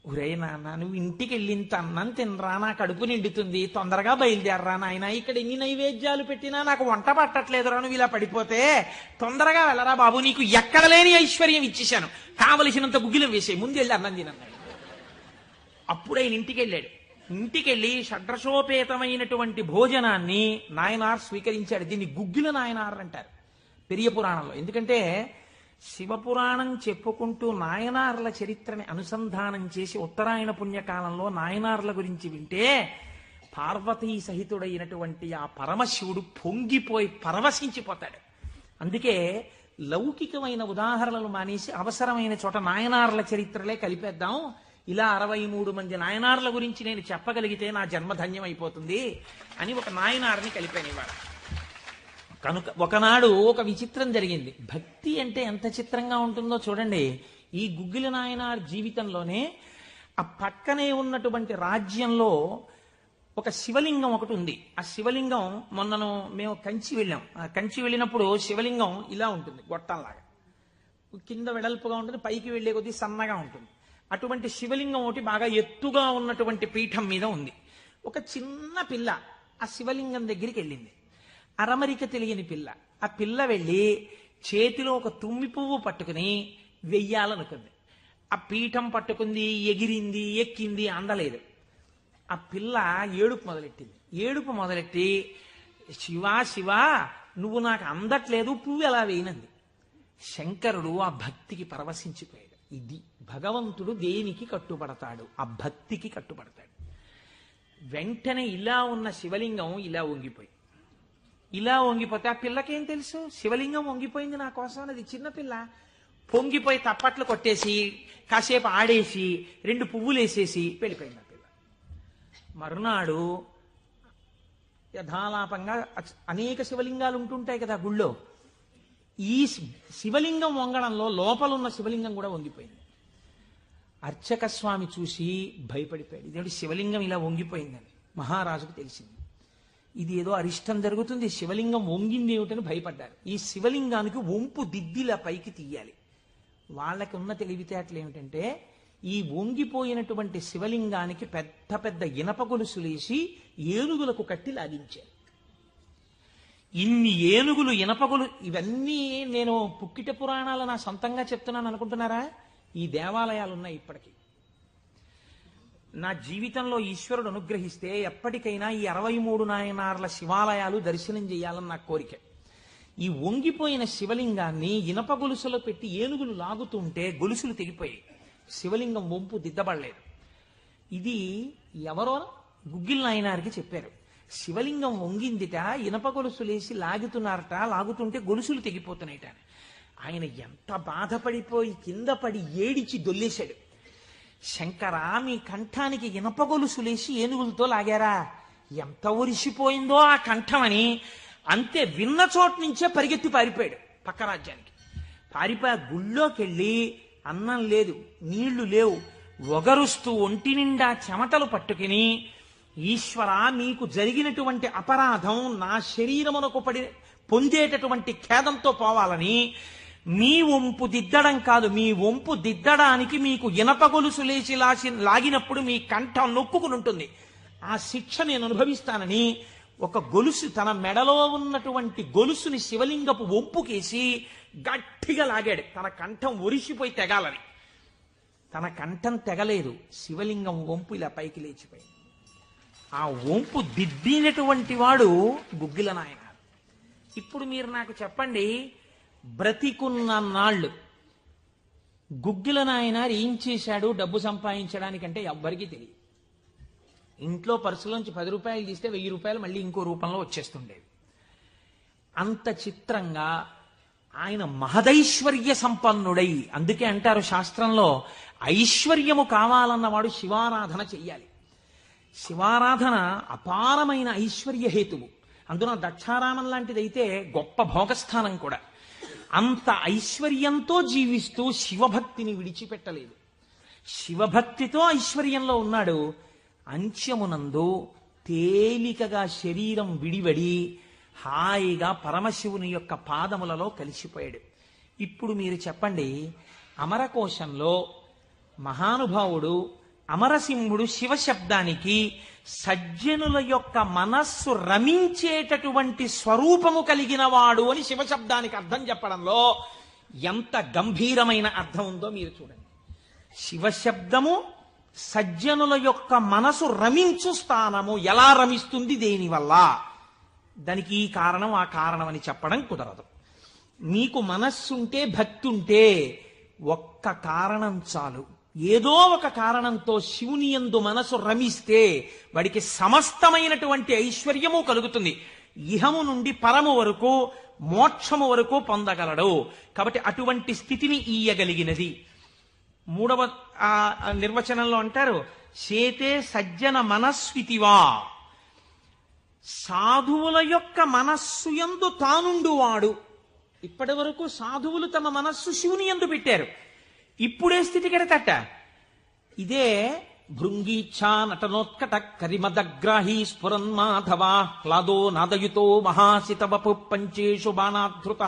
ఒరే నాన్న, నువ్వు ఇంటికి వెళ్ళింత అన్నం తినరా, నా కడుపు నిండుతుంది, తొందరగా బయలుదేరరా నాయన, ఇక్కడ ఎన్ని నైవేద్యాలు పెట్టినా నాకు వంట పట్టట్లేదురా, నువ్వు ఇలా పడిపోతే తొందరగా వెళ్ళరా బాబు, నీకు ఎక్కడ లేని ఐశ్వర్యం ఇచ్చేశాను, కావలసినంత గుగ్గిలం వేసే, ముందు వెళ్ళి అన్నం తినన్నాడు. అప్పుడు ఆయన ఇంటికి వెళ్ళాడు. ఇంటికెళ్ళి షడ్రసోపేతమైనటువంటి భోజనాన్ని నాయనార్ స్వీకరించాడు. దీన్ని గుగ్గిల నాయనార్ అంటారు పెరియ పురాణంలో. ఎందుకంటే శివపురాణం చెప్పుకుంటూ నాయనార్ల చరిత్రని అనుసంధానం చేసి ఉత్తరాయణ పుణ్యకాలంలో నాయనార్ల గురించి వింటే పార్వతీ సహితుడైనటువంటి ఆ పరమశివుడు పొంగిపోయి పరవశించిపోతాడు. అందుకే లౌకికమైన ఉదాహరణలు మానేసి అవసరమైన చోట నాయనార్ల చరిత్రలే కలిపేద్దాం. ఇలా 63 మంది నాయనార్ల గురించి నేను చెప్పగలిగితే నా జన్మధన్యం అయిపోతుంది అని ఒక నాయనార్ని కలిపాను ఇవాళ. కనుక ఒకనాడు ఒక విచిత్రం జరిగింది. భక్తి అంటే ఎంత చిత్రంగా ఉంటుందో చూడండి. ఈ గుగ్గిల నాయనార్ జీవితంలోనే ఆ పక్కనే ఉన్నటువంటి రాజ్యంలో ఒక శివలింగం ఒకటి ఉంది. ఆ శివలింగం మొన్నను మేము కంచి వెళ్ళాం. ఆ కంచి వెళ్ళినప్పుడు శివలింగం ఇలా ఉంటుంది, గొట్టంలాగా కింద వెడల్పుగా ఉంటుంది, పైకి వెళ్లే కొద్దీ సన్నగా ఉంటుంది. అటువంటి శివలింగం ఒకటి బాగా ఎత్తుగా ఉన్నటువంటి పీఠం మీద ఉంది. ఒక చిన్న పిల్ల ఆ శివలింగం దగ్గరికి వెళ్ళింది. అరమరిక తెలియని పిల్ల. ఆ పిల్ల వెళ్ళి చేతిలో ఒక తుమ్మి పువ్వు పట్టుకుని వెయ్యాలనుకుంది. ఆ పీఠం పట్టుకుంది, ఎగిరింది, ఎక్కింది, అందలేదు. ఆ పిల్ల ఏడుపు మొదలెట్టింది. ఏడుపు మొదలెట్టి, శివా శివా నువ్వు నాకు అందట్లేదు, పువ్వు ఎలా వేయనంది. శంకరుడు ఆ భక్తికి పరవశించిపోయాడు. ఇది భగవంతుడు దేనికి కట్టుబడతాడు? ఆ భక్తికి కట్టుబడతాడు. వెంటనే ఇలా ఉన్న శివలింగం ఇలా వంగిపోతే ఆ పిల్లకేం తెలుసు? శివలింగం వంగిపోయింది నా కోసం అన్నది. చిన్నపిల్ల పొంగిపోయి తప్పట్లు కొట్టేసి కాసేపు ఆడేసి 2 పువ్వులు వేసేసి వెళ్ళిపోయింది ఆ పిల్ల. మరునాడు యథాలాపంగా అనేక శివలింగాలు ఉంటుంటాయి కదా గుళ్ళో. ఈ శివలింగం వంగడంలో లోపలున్న శివలింగం కూడా వంగిపోయింది. అర్చక స్వామి చూసి భయపడిపోయాడు. ఇదేంటి శివలింగం ఇలా వంగిపోయిందని. మహారాజుకు తెలిసింది. ఇది ఏదో అరిష్టం జరుగుతుంది, శివలింగం వంగింది ఏమిటని భయపడ్డారు. ఈ శివలింగానికి వంపు దిద్దిలా పైకి తీయాలి. వాళ్ళకి ఉన్న తెలివితేటలు ఏమిటంటే ఈ వంగిపోయినటువంటి శివలింగానికి పెద్ద పెద్ద ఇనప గొలుసులేసి ఏనుగులకు కట్టి లాగించారు. ఇన్ని ఏనుగులు ఇనపగొలు, ఇవన్నీ నేను పుక్కిట పురాణాలు నా సొంతంగా చెప్తున్నాను అనుకుంటున్నారా? ఈ దేవాలయాలు ఉన్నాయి ఇప్పటికీ. నా జీవితంలో ఈశ్వరుడు అనుగ్రహిస్తే ఎప్పటికైనా ఈ 63 నాయనార్ల శివాలయాలు దర్శనం చేయాలని నా కోరిక. ఈ వంగిపోయిన శివలింగాన్ని ఇనప గొలుసులో పెట్టి ఏనుగులు లాగుతుంటే గొలుసులు తెగిపోయాయి, శివలింగం వంపు దిద్దబడలేదు. ఇది ఎవరో గుగ్గిల్ నాయనారికి చెప్పారు. శివలింగం వంగిందిట, ఇనప గొలుసులేసి లాగుతున్నారట, లాగుతుంటే గొలుసులు తెగిపోతున్నాయిట. ఆయన ఎంత బాధపడిపోయి కింద పడి ఏడిచి దొల్లేశాడు. శంకరా, మీ కంఠానికి ఇనప గొలుసులేసి ఏనుగులతో లాగారా? ఎంత ఒరిసిపోయిందో ఆ కంఠమని. అంతే, విన్న చోటు నుంచే పరిగెత్తి పారిపోయాడు పక్క రాజ్యానికి. పారిపోయి గుళ్ళోకెళ్ళి అన్నం లేదు, నీళ్లు లేవు, ఒగరుస్తూ ఒంటి నిండా చెమటలు పట్టుకుని, ఈశ్వర, మీకు జరిగినటువంటి అపరాధం నా శరీరమునకు పొందేటటువంటి ఖేదంతో పోవాలని మీ వంపు దిద్దడం కాదు, మీ వంపు దిద్దడానికి మీకు ఇనప గొలుసులేసి లాగినప్పుడు మీ కంఠం నొక్కుకుని ఉంటుంది, ఆ శిక్ష నేను అనుభవిస్తానని ఒక గొలుసు, తన మెడలో ఉన్నటువంటి గొలుసుని శివలింగపు వంపుకేసి గట్టిగా లాగాడు, తన కంఠం ఒరిసిపోయి తెగాలని. తన కంఠం తెగలేదు, శివలింగం వంపు ఇలా పైకి లేచిపోయింది. ఆ వంపు దిద్దినటువంటి వాడు గుగ్గిల నాయన. ఇప్పుడు మీరు నాకు చెప్పండి, బ్రతికున్న నాళ్ళు గుగ్గిల నాయనారు ఏం చేశాడు డబ్బు సంపాదించడానికంటే ఎవ్వరికీ తెలియదు. ఇంట్లో పర్సులోంచి 10 రూపాయలు తీస్తే 1000 రూపాయలు మళ్ళీ ఇంకో రూపంలో వచ్చేస్తుండేవి. అంత చిత్రంగా ఆయన మహదైశ్వర్య సంపన్నుడై, అందుకే అంటారు శాస్త్రంలో, ఐశ్వర్యము కావాలన్నవాడు శివారాధన చెయ్యాలి. శివారాధన అపారమైన ఐశ్వర్య హేతువు. అందున దక్షారామం లాంటిదైతే గొప్ప భోగస్థానం కూడా. అంత ఐశ్వర్యంతో జీవిస్తూ శివభక్తిని విడిచిపెట్టలేదు. శివభక్తితో ఐశ్వర్యంలో ఉన్నాడు. అంత్యమునందు తేలికగా శరీరం విడివడి హాయిగా పరమశివుని యొక్క పాదములలో కలిసిపోయాడు. ఇప్పుడు మీరు చెప్పండి, అమరకోశంలో మహానుభావుడు అమరసింహుడు శివశబ్దానికి సజ్జనుల యొక్క మనస్సు రమించేటటువంటి స్వరూపము కలిగిన వాడు అని శివశబ్దానికి అర్థం చెప్పడంలో ఎంత గంభీరమైన అర్థం ఉందో మీరు చూడండి. శివశబ్దము సజ్జనుల యొక్క మనసు రమించు స్థానము. ఎలా రమిస్తుంది, దేనివల్ల? దానికి ఈ కారణం ఆ కారణం అని చెప్పడం కుదరదు. మీకు మనస్సుంటే, భక్తి ఉంటే ఒక్క కారణం చాలు. ఏదో ఒక కారణంతో శివుని యందు మనసు రమిస్తే వాడికి సమస్తమైనటువంటి ఐశ్వర్యము కలుగుతుంది. ఇహము నుండి పరము వరకు, మోక్షము వరకు పొందగలడు. కాబట్టి అటువంటి స్థితిని ఇయ్యగలిగినది. 3వ నిర్వచనంలో అంటారు, శేతే సజ్జన మనస్వితివా. సాధువుల యొక్క మనస్సు యందు తానుండువాడు. ఇప్పటి వరకు సాధువులు తమ మనస్సు శివుని యందు పెట్టారు. ఇప్పుడే స్థితి కెడతట. ఇదే భృంగీచ్ఛా నటనోత్కట కరిమదగ్రాహీ స్ఫురన్మాధవా హ్లాదో నాదయుతో మహాసితవపు పంచేషు బాణాధృత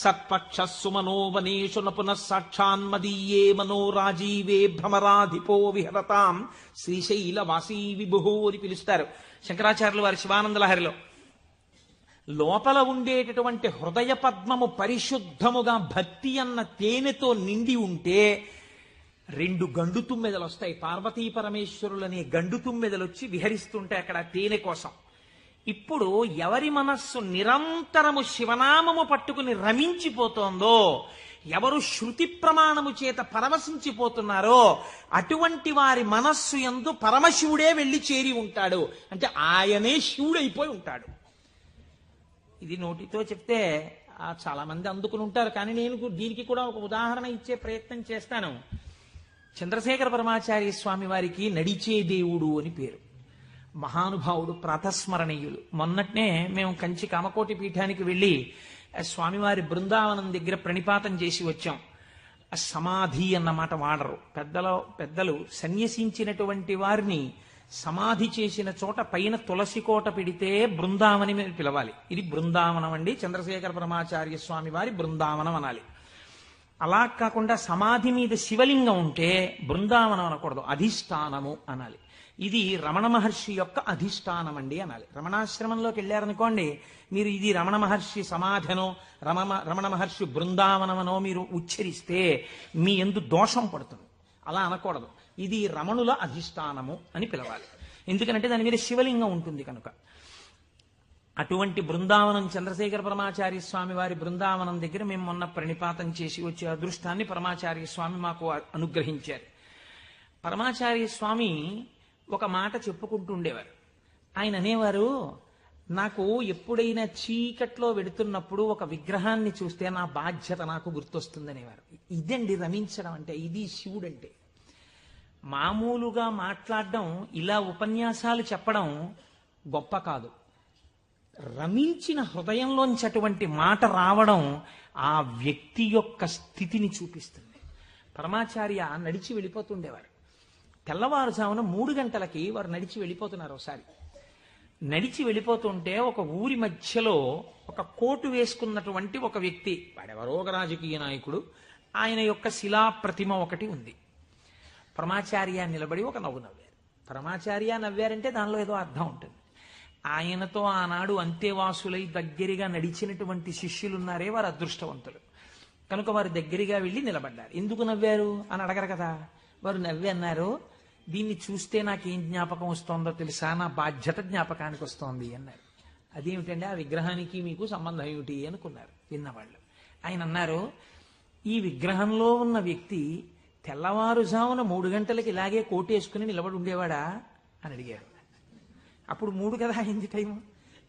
సత్పక్ష సుమనోవనేషు నపునః సాక్షాన్మదీయే మనోరాజీవే భ్రమరాధిపో విహరతాం శ్రీశైలవాసీ విభుః అని పిలుస్తారు శంకరాచార్యులు వారి శివానందలహరిలో. లోపల ఉండేటటువంటి హృదయ పద్మము పరిశుద్ధముగా భక్తి అన్న తేనెతో నిండి ఉంటే 2 గండు తుమ్మెదలు వస్తాయి. పార్వతీ పరమేశ్వరులనే గండు తుమ్మెదలు వచ్చి విహరిస్తుంటే అక్కడ తేనె కోసం. ఇప్పుడు ఎవరి మనస్సు నిరంతరము శివనామము పట్టుకుని రమించిపోతోందో, ఎవరు శృతి ప్రమాణము చేత పరవశించిపోతున్నారో అటువంటి వారి మనస్సు యందు పరమశివుడే వెళ్ళి చేరి ఉంటాడు. అంటే ఆయనే శివుడైపోయి ఉంటాడు. ఇది నోటితో చెప్తే చాలా మంది అందుకుని ఉంటారు, కానీ నేను దీనికి కూడా ఒక ఉదాహరణ ఇచ్చే ప్రయత్నం చేస్తాను. చంద్రశేఖర పరమాచార్య స్వామి వారికి నడిచే దేవుడు అని పేరు. మహానుభావుడు, ప్రాతస్మరణీయులు. మొన్నట్నే మేము కంచి కామకోటి పీఠానికి వెళ్ళి స్వామివారి బృందావనం దగ్గర ప్రణిపాతం చేసి వచ్చాం. సమాధి అన్నమాట వాడరు పెద్దలు. సన్యసించినటువంటి వారిని సమాధి చేసిన చోట పైన తులసి కోట పెడితే బృందావని మీరు పిలవాలి. ఇది బృందావనం అండి, చంద్రశేఖర పరమాచార్య స్వామి వారి బృందావనం అనాలి. అలా కాకుండా సమాధి మీద శివలింగం ఉంటే బృందావనం అనకూడదు, అధిష్టానము అనాలి. ఇది రమణ మహర్షి యొక్క అధిష్టానం అండి అనాలి. రమణాశ్రమంలోకి వెళ్ళారనుకోండి, మీరు ఇది రమణ మహర్షి సమాధనో రమణ మహర్షి బృందావనమనో మీరు ఉచ్చరిస్తే మీ యందు దోషం పడుతుంది. అలా అనకూడదు. ఇది రమణుల అధిష్టానము అని పిలవాలి. ఎందుకంటే దాని మీద శివలింగం ఉంటుంది కనుక. అటువంటి బృందావనం చంద్రశేఖర పరమాచార్య స్వామి వారి బృందావనం దగ్గర మేము మొన్న ప్రణిపాతం చేసి వచ్చే అదృష్టాన్ని పరమాచార్య స్వామి మాకు అనుగ్రహించారు. పరమాచార్య స్వామి ఒక మాట చెప్పుకుంటుండేవారు. ఆయన అనేవారు, నాకు ఎప్పుడైనా చీకట్లో వెడుతున్నప్పుడు ఒక విగ్రహాన్ని చూస్తే నా బాధ్యత నాకు గుర్తొస్తుందనేవారు. ఇదండి రమించడం అంటే, ఇది శివుడంటే. మామూలుగా మాట్లాడడం, ఇలా ఉపన్యాసాలు చెప్పడం గొప్ప కాదు. రమించిన హృదయంలోంచి అటువంటి మాట రావడం ఆ వ్యక్తి యొక్క స్థితిని చూపిస్తుంది. పరమాచార్య నడిచి వెళ్ళిపోతుండేవారు. తెల్లవారుజామున 3 గంటలకి వారు నడిచి వెళ్ళిపోతున్నారు. ఒకసారి నడిచి వెళ్ళిపోతుంటే ఒక ఊరి మధ్యలో ఒక కోటు వేసుకున్నటువంటి ఒక వ్యక్తి, వాడెవరో ఒక రాజకీయ నాయకుడు, ఆయన యొక్క శిలా ప్రతిమ ఒకటి ఉంది. పరమాచార్య నిలబడి ఒక నవ్వు నవ్వారు. పరమాచార్య నవ్వారంటే దానిలో ఏదో అర్థం ఉంటుంది. ఆయనతో ఆనాడు అంతేవాసులై దగ్గరగా నడిచినటువంటి శిష్యులున్నారే, వారు అదృష్టవంతులు కనుక వారు దగ్గరగా వెళ్ళి నిలబడ్డారు. ఎందుకు నవ్వారు అని అడగరు కదా. వారు నవ్వి అన్నారు, దీన్ని చూస్తే నాకేం జ్ఞాపకం వస్తోందో తెలుసా, నా బాధ్యత జ్ఞాపకానికి వస్తోంది అన్నారు. అదేమిటండి, ఆ విగ్రహానికి మీకు సంబంధం ఏమిటి అనుకున్నారు విన్నవాళ్ళు. ఆయన అన్నారు, ఈ విగ్రహంలో ఉన్న వ్యక్తి తెల్లవారుజామున 3 గంటలకి ఇలాగే కోటేసుకుని నిలబడి ఉండేవాడా అని అడిగారు. అప్పుడు 3 కదా అయింది టైము.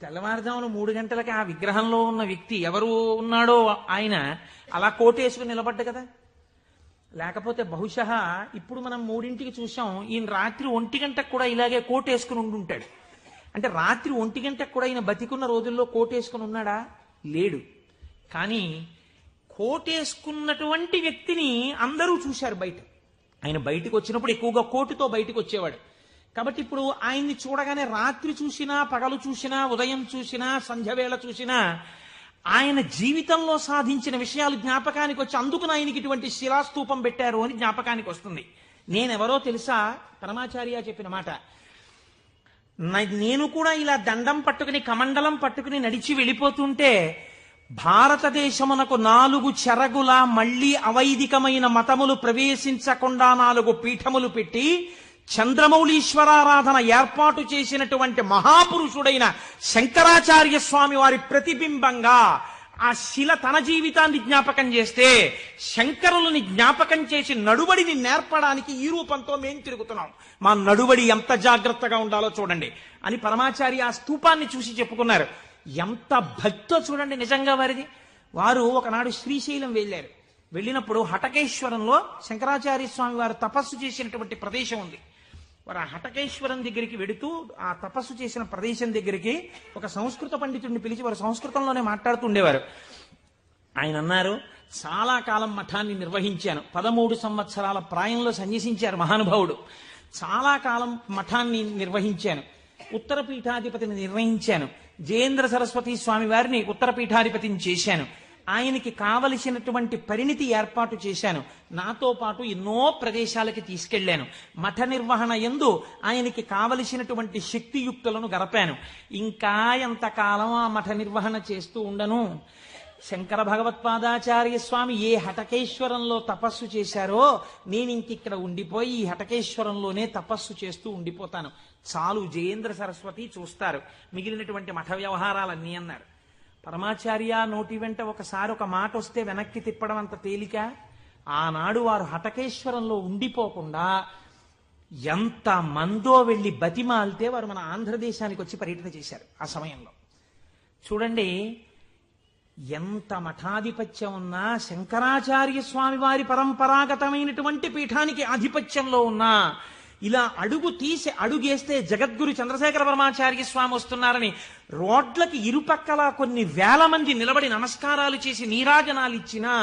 తెల్లవారుజామున 3 గంటలకి ఆ విగ్రహంలో ఉన్న వ్యక్తి ఎవరు ఉన్నాడో ఆయన అలా కోటేసుకుని నిలబడ్డ కదా. లేకపోతే బహుశా ఇప్పుడు మనం 3ంటికి చూసాం, ఈయన రాత్రి 1 గంటకు కూడా ఇలాగే కోటేసుకుని ఉండుంటాడు. అంటే రాత్రి 1 గంటకు కూడా ఈయన బతికున్న రోజుల్లో కోటేసుకుని ఉన్నాడా? లేడు. కానీ కోటేసుకున్నటువంటి వ్యక్తిని అందరూ చూశారు బయట. ఆయన బయటకు వచ్చినప్పుడు ఎక్కువగా కోటుతో బయటకు వచ్చేవాడు. కాబట్టి ఇప్పుడు ఆయన్ని చూడగానే రాత్రి చూసినా, పగలు చూసినా, ఉదయం చూసినా, సంధ్యవేళ చూసినా ఆయన జీవితంలో సాధించిన విషయాలు జ్ఞాపకానికి వచ్చి, అందుకు ఆయనకి ఇటువంటి శిలాస్తూపం పెట్టారు అని జ్ఞాపకానికి వస్తుంది. నేనెవరో తెలుసా? పరమాచార్య చెప్పిన మాట. నేను కూడా ఇలా దండం పట్టుకుని కమండలం పట్టుకుని నడిచి వెళ్ళిపోతుంటే భారతదేశమునకు 4 చెరగుల మళ్లీ అవైదికమైన మతములు ప్రవేశించకుండా 4 పీఠములు పెట్టి చంద్రమౌళీశ్వరారాధన ఏర్పాటు చేసినటువంటి మహాపురుషుడైన శంకరాచార్య స్వామి వారి ప్రతిబింబంగా ఆ శిల తన జీవితాన్ని జ్ఞాపకం చేస్తే, శంకరులని జ్ఞాపకం చేసి నడువడిని నేర్పడానికి ఈ రూపంతో మేం తిరుగుతున్నాం. మా నడువడి ఎంత జాగ్రత్తగా ఉండాలో చూడండి అని పరమాచార్య ఆ స్తూపాన్ని చూసి చెప్పుకున్నారు. ఎంత భక్తో చూడండి నిజంగా వారిది. వారు ఒకనాడు శ్రీశైలం వెళ్ళారు. వెళ్ళినప్పుడు హటకేశ్వరంలో శంకరాచార్య స్వామి వారు తపస్సు చేసినటువంటి ప్రదేశం ఉంది. వారు ఆ హటకేశ్వరం దగ్గరికి వెడుతూ ఆ తపస్సు చేసిన ప్రదేశం దగ్గరికి ఒక సంస్కృత పండితుడిని పిలిచి వారు సంస్కృతంలోనే మాట్లాడుతుండేవారు. ఆయన అన్నారు, చాలా కాలం మఠాన్ని నిర్వహించాను. 13 సంవత్సరాల ప్రాయంలో సన్యసించారు మహానుభావుడు. చాలా కాలం మఠాన్ని నిర్వహించాను. ఉత్తర పీఠాధిపతిని నిర్ణయించాను. జయేంద్ర సరస్వతి స్వామి వారిని ఉత్తర పీఠాధిపతిని చేశాను. ఆయనకి కావలసినటువంటి పరిణితి ఏర్పాటు చేశాను. నాతో పాటు ఎన్నో ప్రదేశాలకి తీసుకెళ్లాను. మఠ నిర్వహణ యందు ఆయనకి కావలసినటువంటి శక్తియుక్తులను గరపాను. ఇంకా ఎంతకాలం ఆ మఠ నిర్వహణ చేస్తూ ఉండను? శంకర భగవత్పాదాచార్య స్వామి ఏ హటకేశ్వరంలో తపస్సు చేశారో నేను ఇంకిక్కడ ఉండిపోయి ఈ హటకేశ్వరంలోనే తపస్సు చేస్తూ ఉండిపోతాను. చాలు, జయేంద్ర సరస్వతి చూస్తారు మిగిలినటువంటి మఠ వ్యవహారాలన్నీ అన్నారు. పరమాచార్య నోటి వెంట ఒకసారి ఒక మాట వస్తే వెనక్కి తిప్పడం అంత తేలిక. ఆనాడు వారు హటకేశ్వరంలో ఉండిపోకుండా ఎంత మందో వెళ్లి బతిమాలితే వారు మన ఆంధ్రదేశానికి వచ్చి పర్యటన చేశారు. ఆ సమయంలో చూడండి, ఎంత మఠాధిపత్యం ఉన్నా, శంకరాచార్య స్వామి వారి పరంపరాగతమైనటువంటి పీఠానికి ఆధిపత్యంలో ఉన్నా, ఇలా అడుగు తీసి అడుగేస్తే జగద్గురు చంద్రశేఖర పరమాచార్య స్వామి వస్తున్నారని రోడ్లకి ఇరుపక్కల కొన్ని వేల మంది నిలబడి నమస్కారాలు చేసి నీరాజనాలు ఇచ్చినా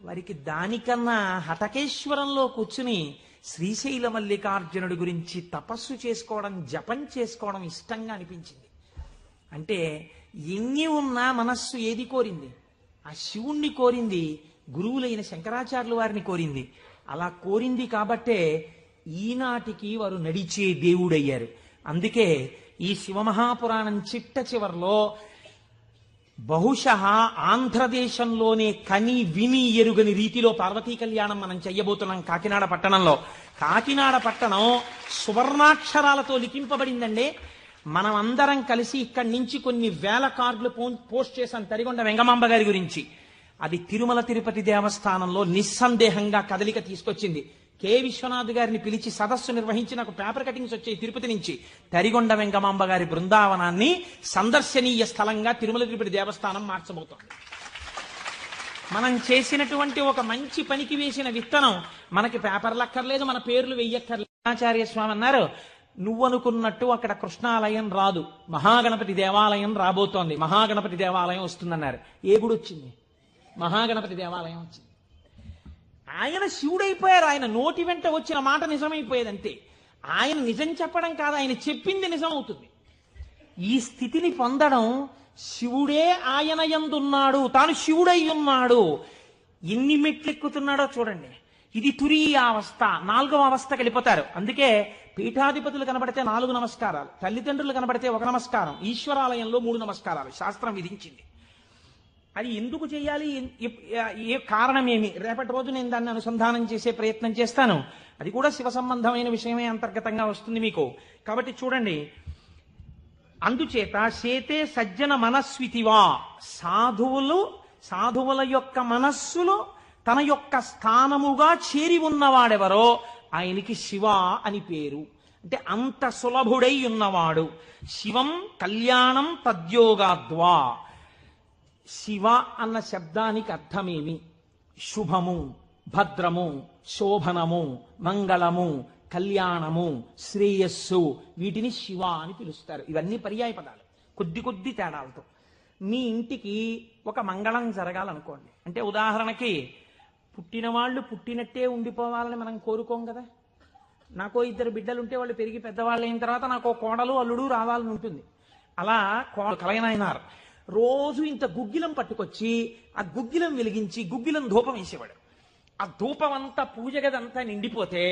వారికి దానికన్నా హటకేశ్వరంలో కూర్చుని శ్రీశైల మల్లికార్జునుడి గురించి తపస్సు చేసుకోవడం, జపం చేసుకోవడం ఇష్టంగా అనిపించింది. అంటే ఎన్ని ఉన్నా మనస్సు ఏది కోరింది? ఆ శివుణ్ణి కోరింది, గురువులైన శంకరాచార్యుల వారిని కోరింది. అలా కోరింది కాబట్టే ఈనాటికి వారు నడిచే దేవుడయ్యారు. అందుకే ఈ శివమహాపురాణం చిట్ట చివర్లో బహుశః ఆంధ్రదేశంలోనే కని విని ఎరుగని రీతిలో పార్వతీ కళ్యాణం మనం చెయ్యబోతున్నాం కాకినాడ పట్టణంలో. కాకినాడ పట్టణం సువర్ణాక్షరాలతో లిఖింపబడిందండి. మనం అందరం కలిసి ఇక్కడి నుంచి కొన్ని వేల కార్డులు పోస్ట్ చేశాం తరిగొండ వెంగమాంబ గారి గురించి. అది తిరుమల తిరుపతి దేవస్థానంలో నిస్సందేహంగా కదలిక తీసుకొచ్చింది. కె విశ్వనాథ్ గారిని పిలిచి సదస్సు నిర్వహించి నాకు పేపర్ కటింగ్స్ వచ్చాయి తిరుపతి నుంచి. తరిగొండ వెంగమాంబ గారి బృందావనాన్ని సందర్శనీయ స్థలంగా తిరుమల తిరుపతి దేవస్థానం మార్చబోతోంది. మనం చేసినటువంటి ఒక మంచి పనికి వేసిన విత్తనం మనకి పేపర్లు అక్కర్లేదు, మన పేర్లు వెయ్యక్కర్లేదు. ఆచార్య స్వామి అన్నారు, నువ్వనుకున్నట్టు అక్కడ కృష్ణాలయం రాదు, మహాగణపతి దేవాలయం రాబోతోంది, మహాగణపతి దేవాలయం వస్తుందన్నారు. ఏ గుడి వచ్చింది? మహాగణపతి దేవాలయం వచ్చింది. ఆయన శివుడైపోయారు. ఆయన నోటి వెంట వచ్చిన మాట నిజమైపోయేది అంతే. ఆయన నిజం చెప్పడం కాదు, ఆయన చెప్పింది నిజం అవుతుంది. ఈ స్థితిని పొందడం, శివుడే ఆయన యందున్నాడు, తాను శివుడై ఉన్నాడు. ఎన్ని మెట్లెక్కుతున్నాడో చూడండి. ఇది తురీయ అవస్థ, 4వ అవస్థకి వెళ్ళిపోతారు. అందుకే పీఠాధిపతులు కనబడితే 4 నమస్కారాలు, తల్లిదండ్రులు కనబడితే 1 నమస్కారం, ఈశ్వరాలయంలో 3 నమస్కారాలు శాస్త్రం విధించింది. అది ఎందుకు చేయాలి, ఏ కారణం ఏమి, రేపటి రోజు నేను దాన్ని అనుసంధానం చేసే ప్రయత్నం చేస్తాను. అది కూడా శివ సంబంధమైన విషయమే అంతర్గతంగా వస్తుంది మీకు. కాబట్టి చూడండి, అందుచేత చేతే సజ్జన మనస్వితివా, సాధువుల యొక్క మనస్సులు తన యొక్క స్థానముగా చేరి ఉన్నవాడెవరో ఆయనకి శివ అని పేరు. అంటే అంత సులభుడై ఉన్నవాడు. శివం కళ్యాణం తద్యోగాద్వా. శివ అన్న శబ్దానికి అర్థమేమి? శుభము, భద్రము, శోభనము, మంగళము, కళ్యాణము, శ్రేయస్సు, వీటిని శివ అని పిలుస్తారు. ఇవన్నీ పర్యాయ పదాలు, కొద్ది తేడాలతో. మీ ఇంటికి ఒక మంగళం జరగాలనుకోండి, అంటే ఉదాహరణకి పుట్టిన వాళ్ళు పుట్టినట్టే ఉండిపోవాలని మనం కోరుకోం కదా. నాకో 2 బిడ్డలు ఉంటే వాళ్ళు పెరిగి పెద్దవాళ్ళు అయిన తర్వాత నాకో కోడలు అల్లుడు రావాలని ఉంటుంది. అలా కలయనాయనారు రోజు ఇంత గుగ్గిలం పట్టుకొచ్చి ఆ గుగ్గిలం వెలిగించి గుగ్గిలం ధూపం వేసేవాడు. ఆ ధూపం అంతా పూజ గదంతా నిండిపోతే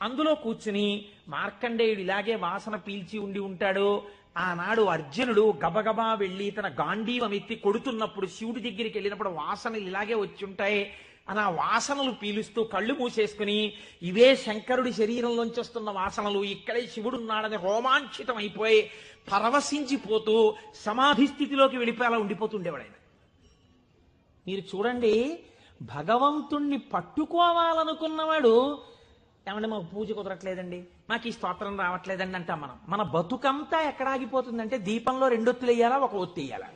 అందులో కూర్చుని మార్కండేయుడు ఇలాగే వాసన పీల్చి ఉండి ఉంటాడు. ఆనాడు అర్జునుడు గబగబా వెళ్ళి తన గాంధీవం ఎత్తి కొడుతున్నప్పుడు శివుడి దగ్గరికి వెళ్ళినప్పుడు వాసనలు ఇలాగే వచ్చి ఉంటాయి. అని ఆ వాసనలు పీలుస్తూ కళ్ళు మూసేసుకుని, ఇవే శంకరుడి శరీరంలోంచి వస్తున్న వాసనలు, ఇక్కడే శివుడున్నాడని రోమాంచితం అయిపోయి పరవశించిపోతూ సమాధి స్థితిలోకి వెళ్ళిపోయేలా ఉండిపోతుండేవాడు ఆయన. మీరు చూడండి, భగవంతుణ్ణి పట్టుకోవాలనుకున్నవాడు, ఏమంటే మాకు పూజ కుదరట్లేదండి, మాకు ఈ స్తోత్రం రావట్లేదండి అంటాం మనం. మన బతుకంతా ఎక్కడ ఆగిపోతుందంటే దీపంలో 2 ఒత్తులు వేయాలా, 1 ఒత్తి వేయాలా.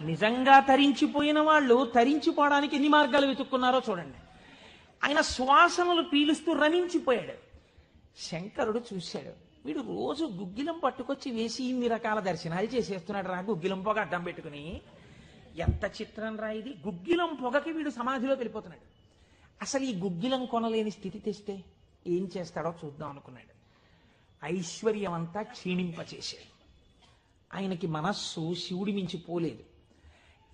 నిజంగా తరించిపోయిన వాళ్ళు తరించిపోవడానికి ఎన్ని మార్గాలు వెతుక్కున్నారో చూడండి. ఆయన శ్వాసనలు పీలుస్తూ రమించిపోయాడు. శంకరుడు చూశాడు, వీడు రోజు గుగ్గిలం పట్టుకొచ్చి వేసి ఇన్ని రకాల దర్శనాలు చేసేస్తున్నాడు రా, గుగ్గిలం పొగ అడ్డం పెట్టుకుని. ఎంత చిత్రం రా ఇది. గుగ్గిలం పొగకి వీడు సమాధిలోకి వెళ్ళిపోతున్నాడు. అసలు ఈ గుగ్గిలం కొనలేని స్థితి తెస్తే ఏం చేస్తాడో చూద్దాం అనుకున్నాడు. ఐశ్వర్యం అంతా క్షీణింపచేశాడు. ఆయనకి మనస్సు శివుడి మించి పోలేదు.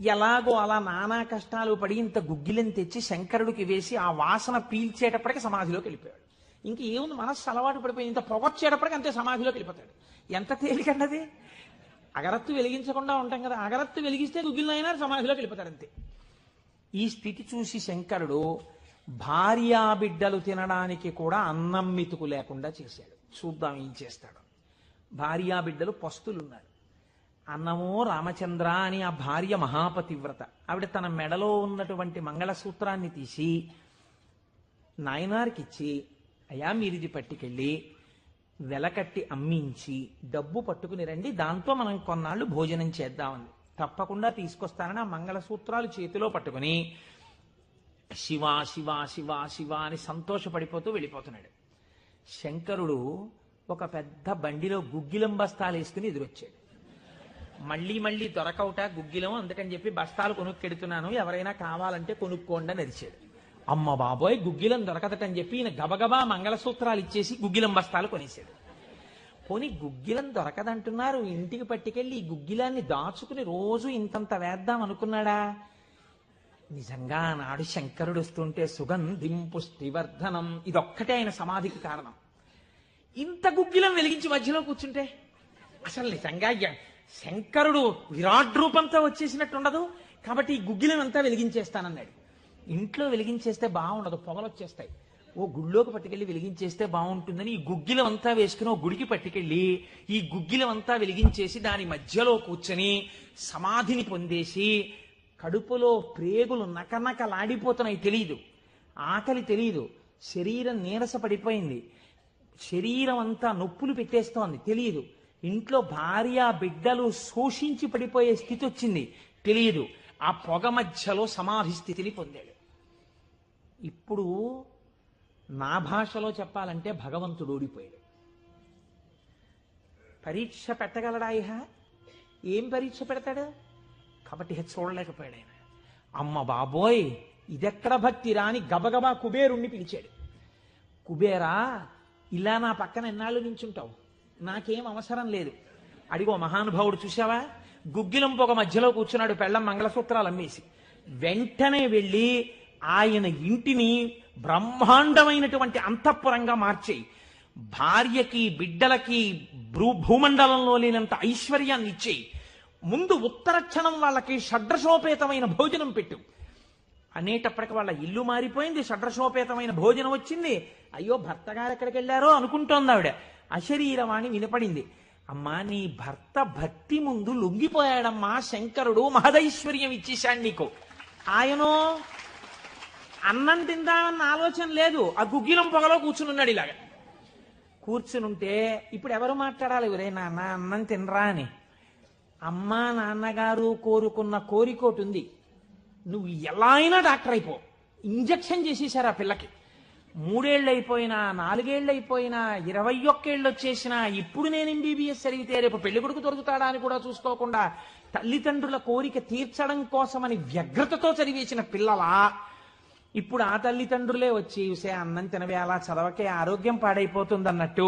ఎలాగో అలా నానా కష్టాలు పడి ఇంత గుగ్గిలం తెచ్చి శంకరుడికి వేసి ఆ వాసన పీల్చేటప్పటికి సమాధిలోకి వెళ్ళిపోయాడు. ఇంక ఏముంది, మనస్సు అలవాటు పడిపోయింది. ఇంత పొగొచ్చేటప్పటికి అంతే సమాధిలోకి వెళ్ళిపోతాడు. ఎంత తేలికన్నది. అగరత్తు వెలిగించకుండా ఉంటాం కదా, అగరత్తు వెలిగిస్తే గుగ్గిలం అయినా సమాధిలోకి వెళ్ళిపోతాడు అంతే. ఈ స్థితి చూసి శంకరుడు భార్యా బిడ్డలు తినడానికి కూడా అన్నం మెతుకు లేకుండా చేశాడు. చూద్దాం ఏం చేస్తాడు. భార్యా బిడ్డలు పస్తులున్నారు. అన్నమో రామచంద్ర అని ఆ భార్య మహాపతివ్రత. ఆవిడ తన మెడలో ఉన్నటువంటి మంగళసూత్రాన్ని తీసి నాయనారికిచ్చి, అయ్యా మీరిది పట్టుకెళ్ళి వెలకట్టి అమ్మించి డబ్బు పట్టుకుని రండి, దాంతో మనం కొన్నాళ్ళు భోజనం చేద్దామని. తప్పకుండా తీసుకొస్తానని ఆ మంగళసూత్రాలు చేతిలో పట్టుకుని శివ శివ శివ శివ అని సంతోషపడిపోతూ వెళ్ళిపోతున్నాడు. శంకరుడు ఒక పెద్ద బండిలో గుగ్గిలం బస్తాలు వేసుకుని ఎదురొచ్చాడు. మళ్ళీ దొరకవుట గుగ్గిలం, అందుకని చెప్పి బస్తాలు కొనుక్కెడుతున్నాను, ఎవరైనా కావాలంటే కొనుక్కోండి అని అరిచాడు. అమ్మ బాబోయ్ గుగ్గిలం దొరకదటని చెప్పి ఈయన గబగబా మంగళసూత్రాలు ఇచ్చేసి గుగ్గిలం బస్తాలు కొనేసాడు. పోనీ గుగ్గిలం దొరకదంటున్నారు, ఇంటికి పట్టుకెళ్ళి ఈ గుగ్గిలాన్ని దాచుకుని రోజు ఇంతంత వేద్దాం అనుకున్నాడా? నిజంగా నాడు శంకరుడు వస్తుంటే సుగంధిం పుష్టివర్ధనం ఇదొక్కటే ఆయన సమాధికి కారణం. ఇంత గుగ్గిలం వెలిగించి మధ్యలో కూర్చుంటే అసలు నిజంగా శంకరుడు విరాట్ రూపంతో వచ్చేసినట్టు ఉండదు. కాబట్టి ఈ గుగ్గిలం అంతా వెలిగించేస్తానన్నాడు. ఇంట్లో వెలిగించేస్తే బాగుండదు, పొగలు వచ్చేస్తాయి. ఓ గుళ్ళోకి పట్టుకెళ్ళి వెలిగించేస్తే బాగుంటుందని ఈ గుగ్గిలం అంతా వేసుకుని ఓ గుడికి పట్టుకెళ్ళి ఈ గుగ్గిలం అంతా వెలిగించేసి దాని మధ్యలో కూర్చొని సమాధిని పొందేసి కడుపులో ప్రేగులు నకనకలాడిపోతున్నాయి. తెలియదు, ఆకలి తెలియదు, శరీరం నీరస పడిపోయింది, శరీరం అంతా నొప్పులు పెట్టేస్తోంది, తెలియదు. ఇంట్లో భార్య బిడ్డలు శోషించి పడిపోయే స్థితి వచ్చింది, తెలియదు. ఆ పొగ మధ్యలో సమాధి స్థితిని పొందాడు. ఇప్పుడు నా భాషలో చెప్పాలంటే భగవంతుడు ఓడిపోయాడు. పరీక్ష పెట్టగలడా? ఏం పరీక్ష పెడతాడు? కాబట్టి చూడలేకపోయాడు ఆయన. అమ్మ బాబోయ్ ఇదెక్కడ భక్తి రాని గబగబా కుబేరుణ్ణి పిలిచాడు. కుబేరా, ఇలా నా పక్కన ఎన్నాళ్ళు నించుంటావు? నాకేం అవసరం లేదు. అడిగో మహానుభావుడు చూసావా, గుగ్గిలం పొగ మధ్యలో కూర్చున్నాడు, పెళ్ళం మంగళసూత్రాలు అమ్మేసి. వెంటనే వెళ్ళి ఆయన ఇంటిని బ్రహ్మాండమైనటువంటి అంతఃపురంగా మార్చేయి, భార్యకి బిడ్డలకి భూమండలంలో లేనంత ఐశ్వర్యాన్ని ఇచ్చేయి, ముందు ఉత్తరక్షణం వాళ్ళకి షడ్రసోపేతమైన భోజనం పెట్టు అనేటప్పటికి వాళ్ళ ఇల్లు మారిపోయింది, షడ్రసోపేతమైన భోజనం వచ్చింది. అయ్యో భర్త గారు ఎక్కడికి వెళ్ళారో అనుకుంటోంది ఆవిడ. అశరీరవాణి వినపడింది. అమ్మా నీ భర్త భక్తి ముందు లొంగిపోయాడమ్మా, శంకరుడు మహదైశ్వర్యం ఇచ్చేశాడు నీకు. ఆయనో అన్నం తిందామన్న ఆలోచన లేదు, ఆ గుగ్గిలం పొగలో కూర్చునున్నాడు. ఇలాగా కూర్చునుంటే ఇప్పుడు ఎవరు మాట్లాడాలి? ఒరే నాన్న అన్నం తినరా అని. అమ్మా నాన్నగారు కోరుకున్న కోరికోటి ఉంది, నువ్వు ఎలా అయినా డాక్టర్ అయిపో. ఇంజక్షన్ చేసేశారు ఆ పిల్లకి. 3 ఏళ్ళు అయిపోయినా, 4 ఏళ్ళు అయిపోయినా, 21 ఏళ్ళు వచ్చేసినా ఇప్పుడు నేను ఎంబీబీఎస్ చదివితే రేపు పెళ్లి కొడుకు దొరుకుతాడా అని కూడా చూసుకోకుండా తల్లిదండ్రుల కోరిక తీర్చడం కోసమని వ్యగ్రతతో చదివేసిన పిల్లలా ఇప్పుడు ఆ తల్లిదండ్రులే వచ్చి చూసే అన్నం తినవే, అలా చదవకే ఆరోగ్యం పాడైపోతుంది అన్నట్టు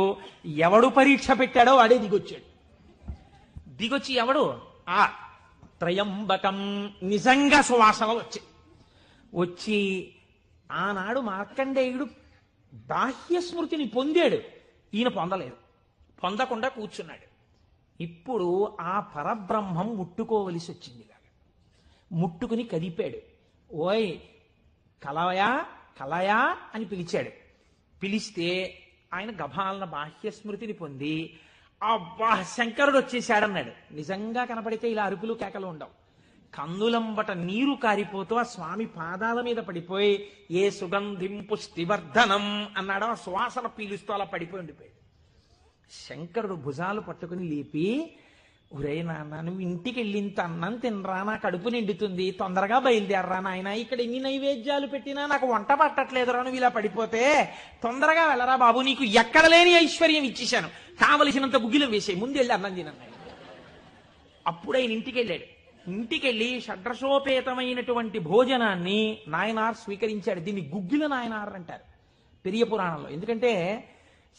ఎవడు పరీక్ష పెట్టాడో వాడే దిగొచ్చాడు. దిగొచ్చి ఎవడు ఆ త్రయంబకం నిజంగా సువాసనలు వచ్చి ఆనాడు మార్కండేయుడు బాహ్య స్మృతిని పొందాడు, ఈయన పొందలేదు, పొందకుండా కూర్చున్నాడు. ఇప్పుడు ఆ పరబ్రహ్మం ముట్టుకోవలసి వచ్చింది. ముట్టుకుని కదిపాడు. ఓయ్ కలయా కలయా అని పిలిచాడు. పిలిస్తే ఆయన గభాలన బాహ్య స్మృతిని పొంది అబ్బా శంకరుడు వచ్చేసాడన్నాడు. నిజంగా కనపడితే ఇలా అరుపులు కేకలు ఉండవు. కన్నులంబట నీరు కారిపోతూ ఆ స్వామి పాదాల మీద పడిపోయి ఏ సుగంధిం పుష్టివర్ధనం అన్నాడు. ఆ సువాసన పీలుస్తూ అలా పడిపోయి ఉండిపోయాడు. శంకరుడు భుజాలు పట్టుకుని లేపి, ఒరే నాన్న నువ్వు ఇంటికి వెళ్ళింత అన్నం తినరా, నా కడుపు నిండుతుంది, తొందరగా బయలుదేరరా నాయన, ఇక్కడ ఎన్ని నైవేద్యాలు పెట్టినా నాకు వంట పట్టట్లేదురా, నువ్వు ఇలా పడిపోతే తొందరగా వెళ్ళరా బాబు, నీకు ఎక్కడ లేని ఐశ్వర్యం ఇచ్చేశాను, కావలసినంత గుగ్గిలం వేసాయి, ముందు వెళ్ళి అన్నం తినన్నాడు. అప్పుడు ఆయన ఇంటికి వెళ్ళాడు. ఇంటికెళ్ళి షడ్రసోపేతమైనటువంటి భోజనాన్ని నాయనార్ స్వీకరించాడు. దీన్ని గుగ్గిల నాయనార్ అంటారు పెరియ పురాణంలో. ఎందుకంటే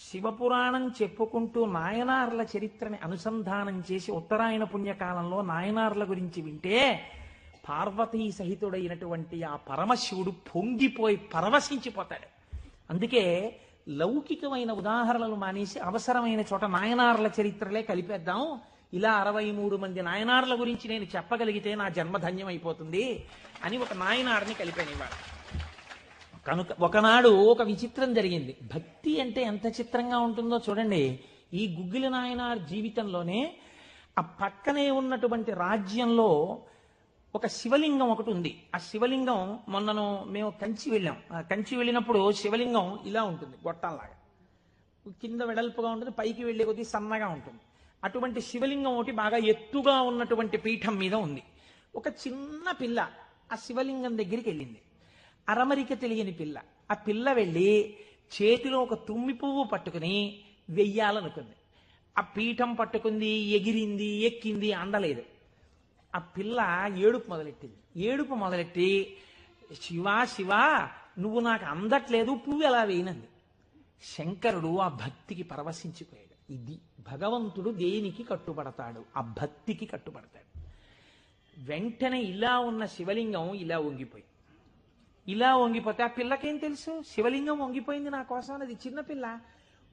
శివపురాణం చెప్పుకుంటూ నాయనార్ల చరిత్రని అనుసంధానం చేసి ఉత్తరాయణ పుణ్యకాలంలో నాయనార్ల గురించి వింటే పార్వతీ సహితుడైనటువంటి ఆ పరమశివుడు పొంగిపోయి పరవశించిపోతాడు. అందుకే లౌకికమైన ఉదాహరణలు మానేసి అవసరమైన చోట నాయనార్ల చరిత్రలే కలిపేద్దాం. ఇలా 63 మంది నాయనార్ల గురించి నేను చెప్పగలిగితే నా జన్మధన్యం అయిపోతుంది అని ఒక నాయనార్ని కలిపానివాడు. కనుక ఒకనాడు ఒక విచిత్రం జరిగింది. భక్తి అంటే ఎంత చిత్రంగా ఉంటుందో చూడండి. ఈ గుగ్గిల నాయనార్ జీవితంలోనే ఆ పక్కనే ఉన్నటువంటి రాజ్యంలో ఒక శివలింగం ఒకటి ఉంది. ఆ శివలింగం మొన్నను మేము కంచి వెళ్ళాం. ఆ కంచి వెళ్ళినప్పుడు శివలింగం ఇలా ఉంటుంది, గొట్టంలాగా కింద వెడల్పుగా ఉంటుంది, పైకి వెళ్ళే కొద్దీ సన్నగా ఉంటుంది. అటువంటి శివలింగం ఒకటి బాగా ఎత్తుగా ఉన్నటువంటి పీఠం మీద ఉంది. ఒక చిన్న పిల్ల ఆ శివలింగం దగ్గరికి వెళ్ళింది. అరమరిక తెలియని పిల్ల. ఆ పిల్ల వెళ్ళి చేతిలో ఒక తుమ్మి పువ్వు పట్టుకుని వెయ్యాలనుకుంది. ఆ పీఠం పట్టుకుంది, ఎగిరింది, ఎక్కింది, అందలేదు. ఆ పిల్ల ఏడుపు మొదలెట్టింది. ఏడుపు మొదలెట్టి శివా శివా నువ్వు నాకు అందట్లేదు, పువ్వు ఎలా వేయనంది. శంకరుడు ఆ భక్తికి పరవశించిపోయాడు. ఇది భగవంతుడు దేనికి కట్టుబడతాడు? ఆ భక్తికి కట్టుబడతాడు. వెంటనే ఇలా ఉన్న శివలింగం ఇలా వంగిపోయి, ఇలా వంగిపోతే ఆ పిల్లకేం తెలుసు శివలింగం వంగిపోయింది నా కోసం అనేది? చిన్నపిల్ల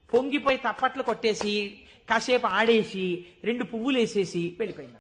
పొంగిపోయి తప్పట్లు కొట్టేసి కాసేపు ఆడేసి 2 పువ్వులు వేసేసి వెళ్ళిపోయింది.